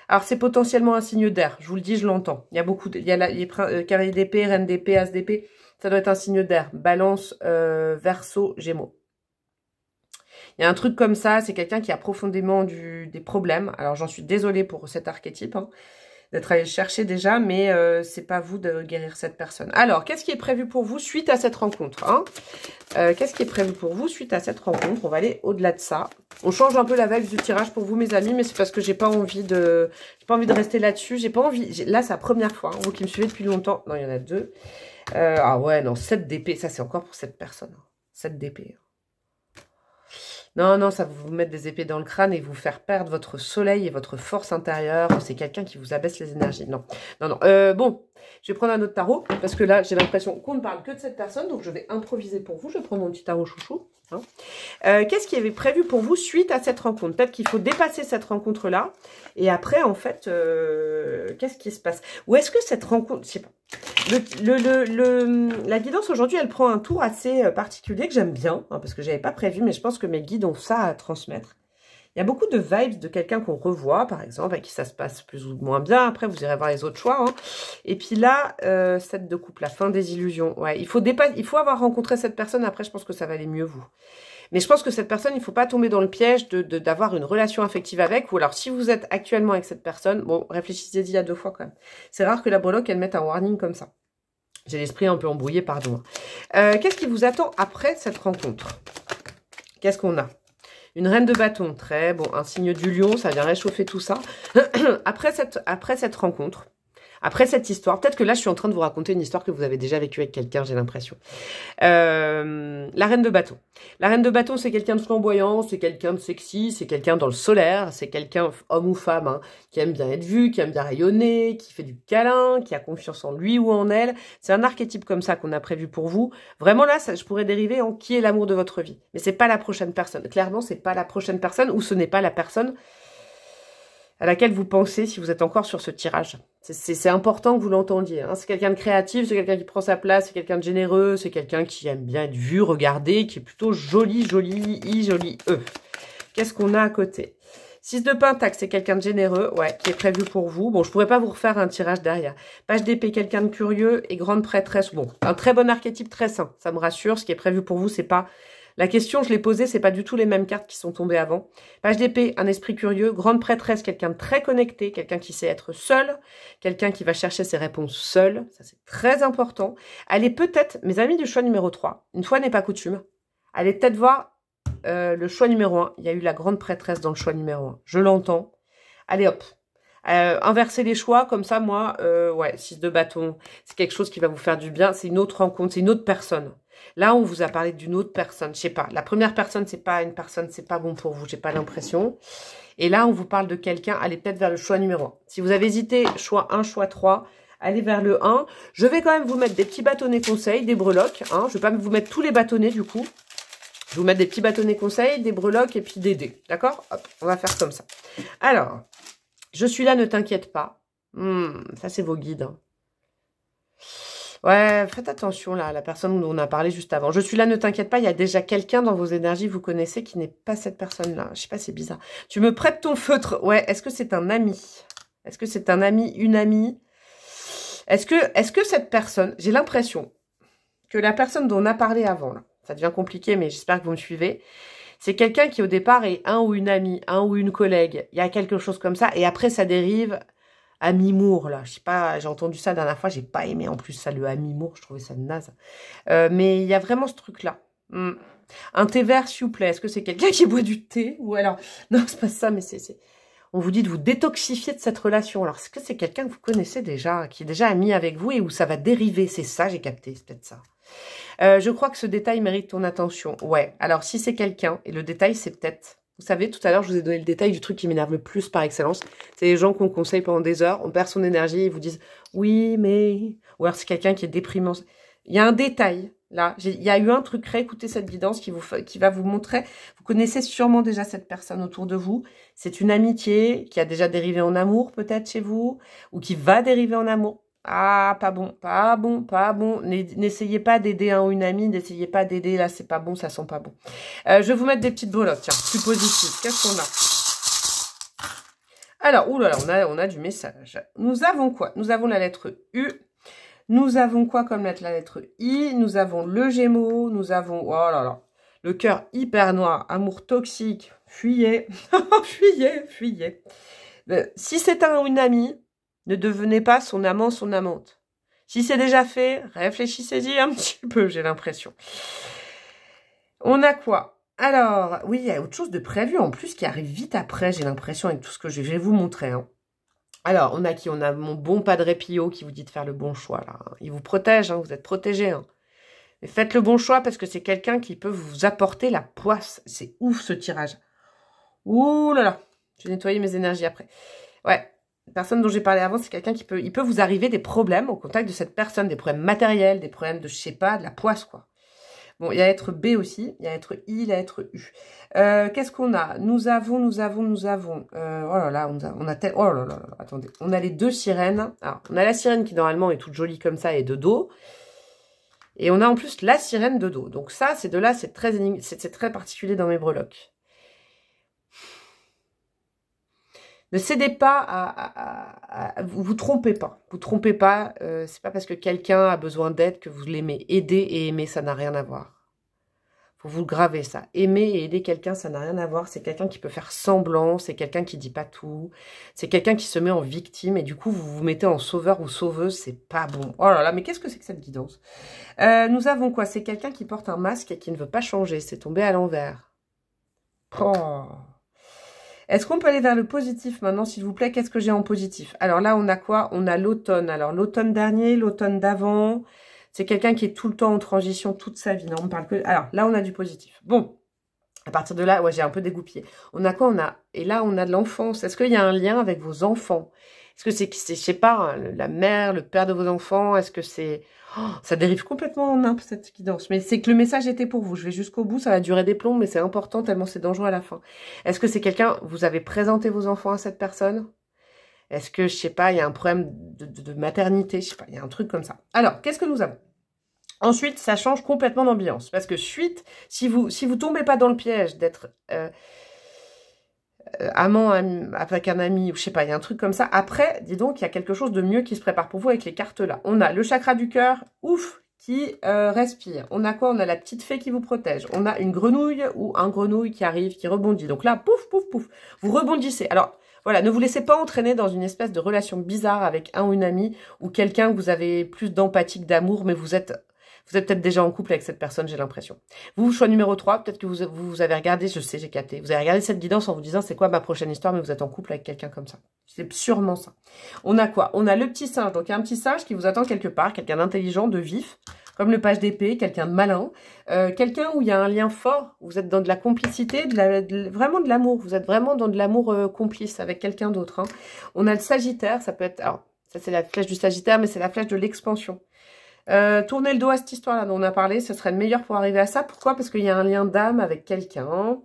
Alors, c'est potentiellement un signe d'air. Je vous le dis, je l'entends. Il y a beaucoup de... Il y a les cavaliers d'épée, reine d'épée, as d'épée. Ça doit être un signe d'air. Balance, Verseau, Gémeaux. Il y a un truc comme ça, c'est quelqu'un qui a profondément des problèmes. Alors, j'en suis désolée pour cet archétype, d'être allé le chercher déjà, mais c'est pas vous de guérir cette personne. Alors, qu'est-ce qui est prévu pour vous suite à cette rencontre Qu'est-ce qui est prévu pour vous suite à cette rencontre? On va aller au-delà de ça. On change un peu la vibe du tirage pour vous, mes amis, mais c'est parce que j'ai pas envie de rester là-dessus. J'ai pas envie. Là, c'est la première fois. Vous qui me suivez depuis longtemps. Non, il y en a 2. Ah ouais, non, 7 d'épée. Ça, c'est encore pour cette personne. 7 d'épée. Non, non, ça va vous mettre des épées dans le crâne et vous faire perdre votre soleil et votre force intérieure. C'est quelqu'un qui vous abaisse les énergies. Non, non, non. Bon, je vais prendre un autre tarot parce que là, j'ai l'impression qu'on ne parle que de cette personne. Donc, je vais improviser pour vous. Je vais prendre mon petit tarot chouchou. Qu'est-ce qui avait prévu pour vous suite à cette rencontre? Peut-être qu'il faut dépasser cette rencontre-là. Et après, en fait, qu'est-ce qui se passe? Ou est-ce que cette rencontre... Je sais pas. La guidance aujourd'hui, elle prend un tour assez particulier que j'aime bien, parce que j'avais pas prévu, mais je pense que mes guides ont ça à transmettre. Il y a beaucoup de vibes de quelqu'un qu'on revoit, par exemple, avec qui ça se passe plus ou moins bien. Après, vous irez voir les autres choix. Et puis là, 7 de couple, la fin des illusions. Ouais, il faut avoir rencontré cette personne. Après, je pense que ça va aller mieux, vous. Mais je pense que cette personne, il ne faut pas tomber dans le piège d'avoir une relation affective avec. Ou alors, si vous êtes actuellement avec cette personne, bon, réfléchissez-y à 2 fois quand même. C'est rare que la breloque, elle mette un warning comme ça. J'ai l'esprit un peu embrouillé, pardon. Qu'est-ce qui vous attend après cette rencontre? Qu'est-ce qu'on a? Une reine de bâton, très bon. Un signe du lion, ça vient réchauffer tout ça. Après cette rencontre, après cette histoire, peut-être que là, je suis en train de vous raconter une histoire que vous avez déjà vécue avec quelqu'un, j'ai l'impression. La reine de bâton. La reine de bâton, c'est quelqu'un de flamboyant, c'est quelqu'un de sexy, c'est quelqu'un dans le solaire, c'est quelqu'un, homme ou femme, qui aime bien être vu, qui aime bien rayonner, qui fait du câlin, qui a confiance en lui ou en elle. C'est un archétype comme ça qu'on a prévu pour vous. Vraiment là, je pourrais dériver en qui est l'amour de votre vie. Mais c'est pas la prochaine personne. Clairement, c'est pas la prochaine personne ou ce n'est pas la personne à laquelle vous pensez si vous êtes encore sur ce tirage. C'est important que vous l'entendiez. C'est quelqu'un de créatif, c'est quelqu'un qui prend sa place, c'est quelqu'un de généreux, c'est quelqu'un qui aime bien être vu, regardé, qui est plutôt joli. Qu'est-ce qu'on a à côté? 6 de pentacle, c'est quelqu'un de généreux, ouais, qui est prévu pour vous. Bon, je pourrais pas vous refaire un tirage derrière. Page d'épée, quelqu'un de curieux et grande prêtresse. Bon, un très bon archétype, très sain. Ça me rassure. Ce qui est prévu pour vous, c'est pas... La question, je l'ai posée, c'est pas du tout les mêmes cartes qui sont tombées avant. Page d'épée, un esprit curieux. Grande prêtresse, quelqu'un de très connecté, quelqu'un qui sait être seul, quelqu'un qui va chercher ses réponses seul. Ça, c'est très important. Allez peut-être, mes amis du choix numéro 3, une fois n'est pas coutume, allez peut-être voir le choix numéro 1. Il y a eu la grande prêtresse dans le choix numéro 1. Je l'entends. Allez hop. Inverser les choix, comme ça, moi, ouais, 6 de bâton, c'est quelque chose qui va vous faire du bien. C'est une autre rencontre, c'est une autre personne. Là, on vous a parlé d'une autre personne. Je sais pas. La première personne, c'est pas une personne, c'est pas bon pour vous. J'ai pas l'impression. Et là, on vous parle de quelqu'un. Allez peut-être vers le choix numéro 1. Si vous avez hésité, choix 1, choix 3, allez vers le 1. Je vais quand même vous mettre des petits bâtonnets conseils, des breloques. Hein. Je vais pas vous mettre tous les bâtonnets du coup. Je vais vous mettre des petits bâtonnets conseils, des breloques et puis des dés. D'accord? Hop, on va faire comme ça. Alors, je suis là, ne t'inquiète pas. Ça, c'est vos guides. Hein. Ouais, faites attention là, à la personne dont on a parlé juste avant. Je suis là, ne t'inquiète pas, il y a déjà quelqu'un dans vos énergies, vous connaissez, qui n'est pas cette personne-là. Je sais pas, c'est bizarre. Tu me prêtes ton feutre. Ouais, est-ce que c'est un ami? Est-ce que c'est un ami, une amie? Est-ce que cette personne, j'ai l'impression que la personne dont on a parlé avant, là, ça devient compliqué, mais j'espère que vous me suivez. C'est quelqu'un qui, au départ, est un ou une amie, un ou une collègue. Il y a quelque chose comme ça. Et après, ça dérive à mi-mour, là. Je sais pas, j'ai entendu ça la dernière fois. J'ai pas aimé, en plus, ça, le à mi-mour. Je trouvais ça naze. Mais il y a vraiment ce truc-là. Un thé vert, s'il vous plaît. Est-ce que c'est quelqu'un qui boit du thé? Ou alors... Non, c'est pas ça, mais c'est... On vous dit de vous détoxifier de cette relation. Alors, est-ce que c'est quelqu'un que vous connaissez déjà, qui est déjà ami avec vous et où ça va dériver? C'est ça, j'ai capté, c'est peut-être ça. Je crois que ce détail mérite ton attention. Ouais, alors si c'est quelqu'un, et le détail c'est peut-être... Vous savez, tout à l'heure, je vous ai donné le détail du truc qui m'énerve le plus par excellence. C'est les gens qu'on conseille pendant des heures, on perd son énergie, ils vous disent « Oui, mais... » Ou alors c'est quelqu'un qui est déprimant. Il y a un détail, là. Il y a eu un truc, réécoutez cette guidance qui va vous montrer... Vous connaissez sûrement déjà cette personne autour de vous. C'est une amitié qui a déjà dérivé en amour, peut-être, chez vous, ou qui va dériver en amour. Ah, pas bon, pas bon, pas bon. N'essayez pas d'aider un ou une amie, n'essayez pas d'aider, là, c'est pas bon, ça sent pas bon. Je vais vous mettre des petites breloques, tiens, plus positives. Qu'est-ce qu'on a? Alors, oulala, on a du message. Nous avons quoi? Nous avons la lettre U. Nous avons quoi comme lettre? La lettre I. Nous avons le Gémeaux. Nous avons, oh là là, le cœur hyper noir, amour toxique. Fuyez, fuyez, fuyez. Si c'est un ou une amie, ne devenez pas son amant, son amante. Si c'est déjà fait, réfléchissez-y un petit peu, j'ai l'impression. On a quoi? Alors, oui, il y a autre chose de prévu en plus qui arrive vite après, j'ai l'impression, avec tout ce que je vais vous montrer. Hein. Alors, on a qui? On a mon bon Padre Pio qui vous dit de faire le bon choix. Là. Il vous protège, hein, vous êtes protégés. Hein. Mais faites le bon choix parce que c'est quelqu'un qui peut vous apporter la poisse. C'est ouf ce tirage. Ouh là là, je vais nettoyer mes énergies après. Ouais. La personne dont j'ai parlé avant, c'est quelqu'un qui peut... Il peut vous arriver des problèmes au contact de cette personne, des problèmes matériels, des problèmes de, je sais pas, de la poisse, quoi. Bon, il y a lettre B aussi, il y a lettre I, la lettre U. Qu'est-ce qu'on a? Nous avons... Oh là là, oh là là, attendez. On a les deux sirènes. Alors, on a la sirène qui, normalement, est toute jolie comme ça et de dos. Et on a en plus la sirène de dos. Donc ça, ces deux-là, c'est très particulier dans mes breloques. Ne cédez pas vous trompez pas. Vous trompez pas. C'est pas parce que quelqu'un a besoin d'aide que vous l'aimez. Aider et aimer, ça n'a rien à voir. Faut vous le graver, ça. Aimer et aider quelqu'un, ça n'a rien à voir. C'est quelqu'un qui peut faire semblant. C'est quelqu'un qui dit pas tout. C'est quelqu'un qui se met en victime. Et du coup, vous vous mettez en sauveur ou sauveuse. C'est pas bon. Oh là là, mais qu'est-ce que c'est que cette guidance? Nous avons quoi? C'est quelqu'un qui porte un masque et qui ne veut pas changer. C'est tombé à l'envers. Oh. Est-ce qu'on peut aller vers le positif maintenant, s'il vous plaît? Qu'est-ce que j'ai en positif? Alors là, on a quoi? On a l'automne. Alors, l'automne dernier, l'automne d'avant. C'est quelqu'un qui est tout le temps en transition toute sa vie. Non, on parle que... Alors, là, on a du positif. Bon. À partir de là, ouais, j'ai un peu dégoupillé. On a quoi? Et là, on a de l'enfance. Est-ce qu'il y a un lien avec vos enfants? Est-ce que c'est, je sais pas, la mère, le père de vos enfants? Est-ce que c'est... Oh, ça dérive complètement en nimp, cette guidance. Mais c'est que le message était pour vous. Je vais jusqu'au bout, ça va durer des plombs, mais c'est important tellement c'est dangereux à la fin. Est-ce que c'est quelqu'un... Vous avez présenté vos enfants à cette personne? Est-ce que, je sais pas, il y a un problème de maternité? Je sais pas, il y a un truc comme ça. Alors, qu'est-ce que nous avons? Ensuite, ça change complètement d'ambiance. Parce que suite, si vous tombez pas dans le piège d'être... amant avec un ami, ou je sais pas, il y a un truc comme ça. Après, dis donc, il y a quelque chose de mieux qui se prépare pour vous avec les cartes là. On a le chakra du cœur, ouf, qui respire. On a quoi? On a la petite fée qui vous protège. On a une grenouille ou un grenouille qui arrive, qui rebondit. Donc là, pouf, pouf, pouf, vous rebondissez. Alors, voilà, ne vous laissez pas entraîner dans une espèce de relation bizarre avec un ou une amie, ou quelqu'un que vous avez plus d'empathie que d'amour, mais vous êtes peut-être déjà en couple avec cette personne, j'ai l'impression. Vous, choix numéro 3, peut-être que vous avez regardé, je sais, j'ai capté. Vous avez regardé cette guidance en vous disant, c'est quoi ma prochaine histoire, mais vous êtes en couple avec quelqu'un comme ça. C'est sûrement ça. On a quoi? On a le petit singe. Donc, il y a un petit singe qui vous attend quelque part, quelqu'un d'intelligent, de vif, comme le page d'épée, quelqu'un de malin, quelqu'un où il y a un lien fort, vous êtes dans de la complicité, vraiment de l'amour, vous êtes vraiment dans de l'amour complice avec quelqu'un d'autre. Hein. On a le Sagittaire, ça peut être, alors ça c'est la flèche du Sagittaire, mais c'est la flèche de l'expansion. Tournez le dos à cette histoire-là dont on a parlé, ce serait le meilleur pour arriver à ça. Pourquoi? Parce qu'il y a un lien d'âme avec quelqu'un,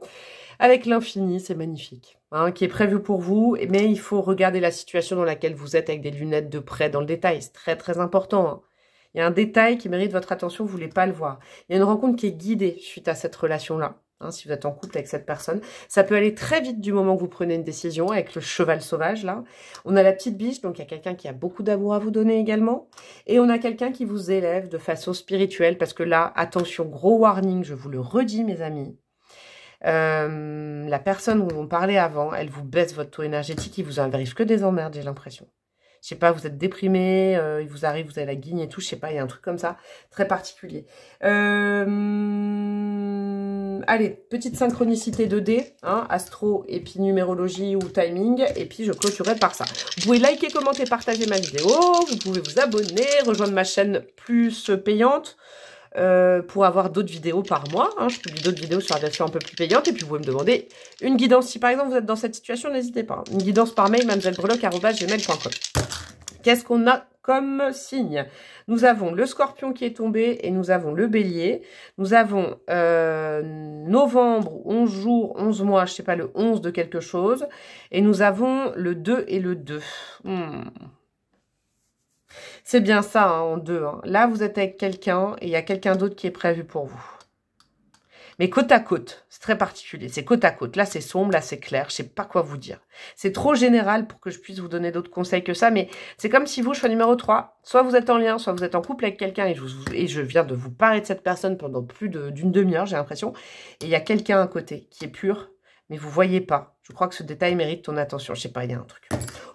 avec l'infini, c'est magnifique, hein, qui est prévu pour vous, mais il faut regarder la situation dans laquelle vous êtes avec des lunettes de près dans le détail, c'est très très important. Hein. Il y a un détail qui mérite votre attention, vous ne voulez pas le voir. Il y a une rencontre qui est guidée suite à cette relation-là. Hein, si vous êtes en couple avec cette personne, ça peut aller très vite du moment que vous prenez une décision avec le cheval sauvage là. On a la petite biche, donc il y a quelqu'un qui a beaucoup d'amour à vous donner également, et on a quelqu'un qui vous élève de façon spirituelle, parce que là, attention, gros warning, je vous le redis mes amis, la personne dont on parlait avant, elle vous baisse votre taux énergétique, il vous arrive que des emmerdes, j'ai l'impression. Je sais pas, vous êtes déprimé, il vous arrive, vous avez la guigne et tout, je sais pas, il y a un truc comme ça, très particulier. Allez, petite synchronicité 2D, hein, astro et puis numérologie ou timing, et puis je clôturerai par ça. Vous pouvez liker, commenter, partager ma vidéo, vous pouvez vous abonner, rejoindre ma chaîne plus payante, pour avoir d'autres vidéos par mois. Hein. Je publie d'autres vidéos sur la version un peu plus payante. Et puis, vous pouvez me demander une guidance. Si, par exemple, vous êtes dans cette situation, n'hésitez pas. Une guidance par mail, mademoisellebrelocq@gmail.com. Qu'est-ce qu'on a comme signe? Nous avons le Scorpion qui est tombé et nous avons le Bélier. Nous avons novembre, 11 jours, 11 mois, je sais pas, le 11 de quelque chose. Et nous avons le 2 et le 2. C'est bien ça, hein, en deux. Hein. Là, vous êtes avec quelqu'un et il y a quelqu'un d'autre qui est prévu pour vous. Mais côte à côte, c'est très particulier. C'est côte à côte. Là, c'est sombre, là, c'est clair. Je sais pas quoi vous dire. C'est trop général pour que je puisse vous donner d'autres conseils que ça. Mais c'est comme si vous, choix numéro 3, soit vous êtes en lien, soit vous êtes en couple avec quelqu'un et je viens de vous parler de cette personne pendant plus d'une demi-heure, j'ai l'impression. Et il y a quelqu'un à côté qui est pur, mais vous voyez pas. Je crois que ce détail mérite ton attention. Je sais pas, il y a un truc.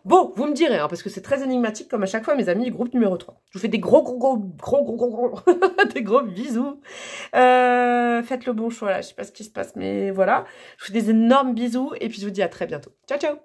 Bon, vous me direz, hein, parce que c'est très énigmatique comme à chaque fois, mes amis du groupe numéro 3. Je vous fais des gros des gros bisous. Faites le bon choix là, je sais pas ce qui se passe, mais voilà. Je vous fais des énormes bisous et puis je vous dis à très bientôt. Ciao, ciao!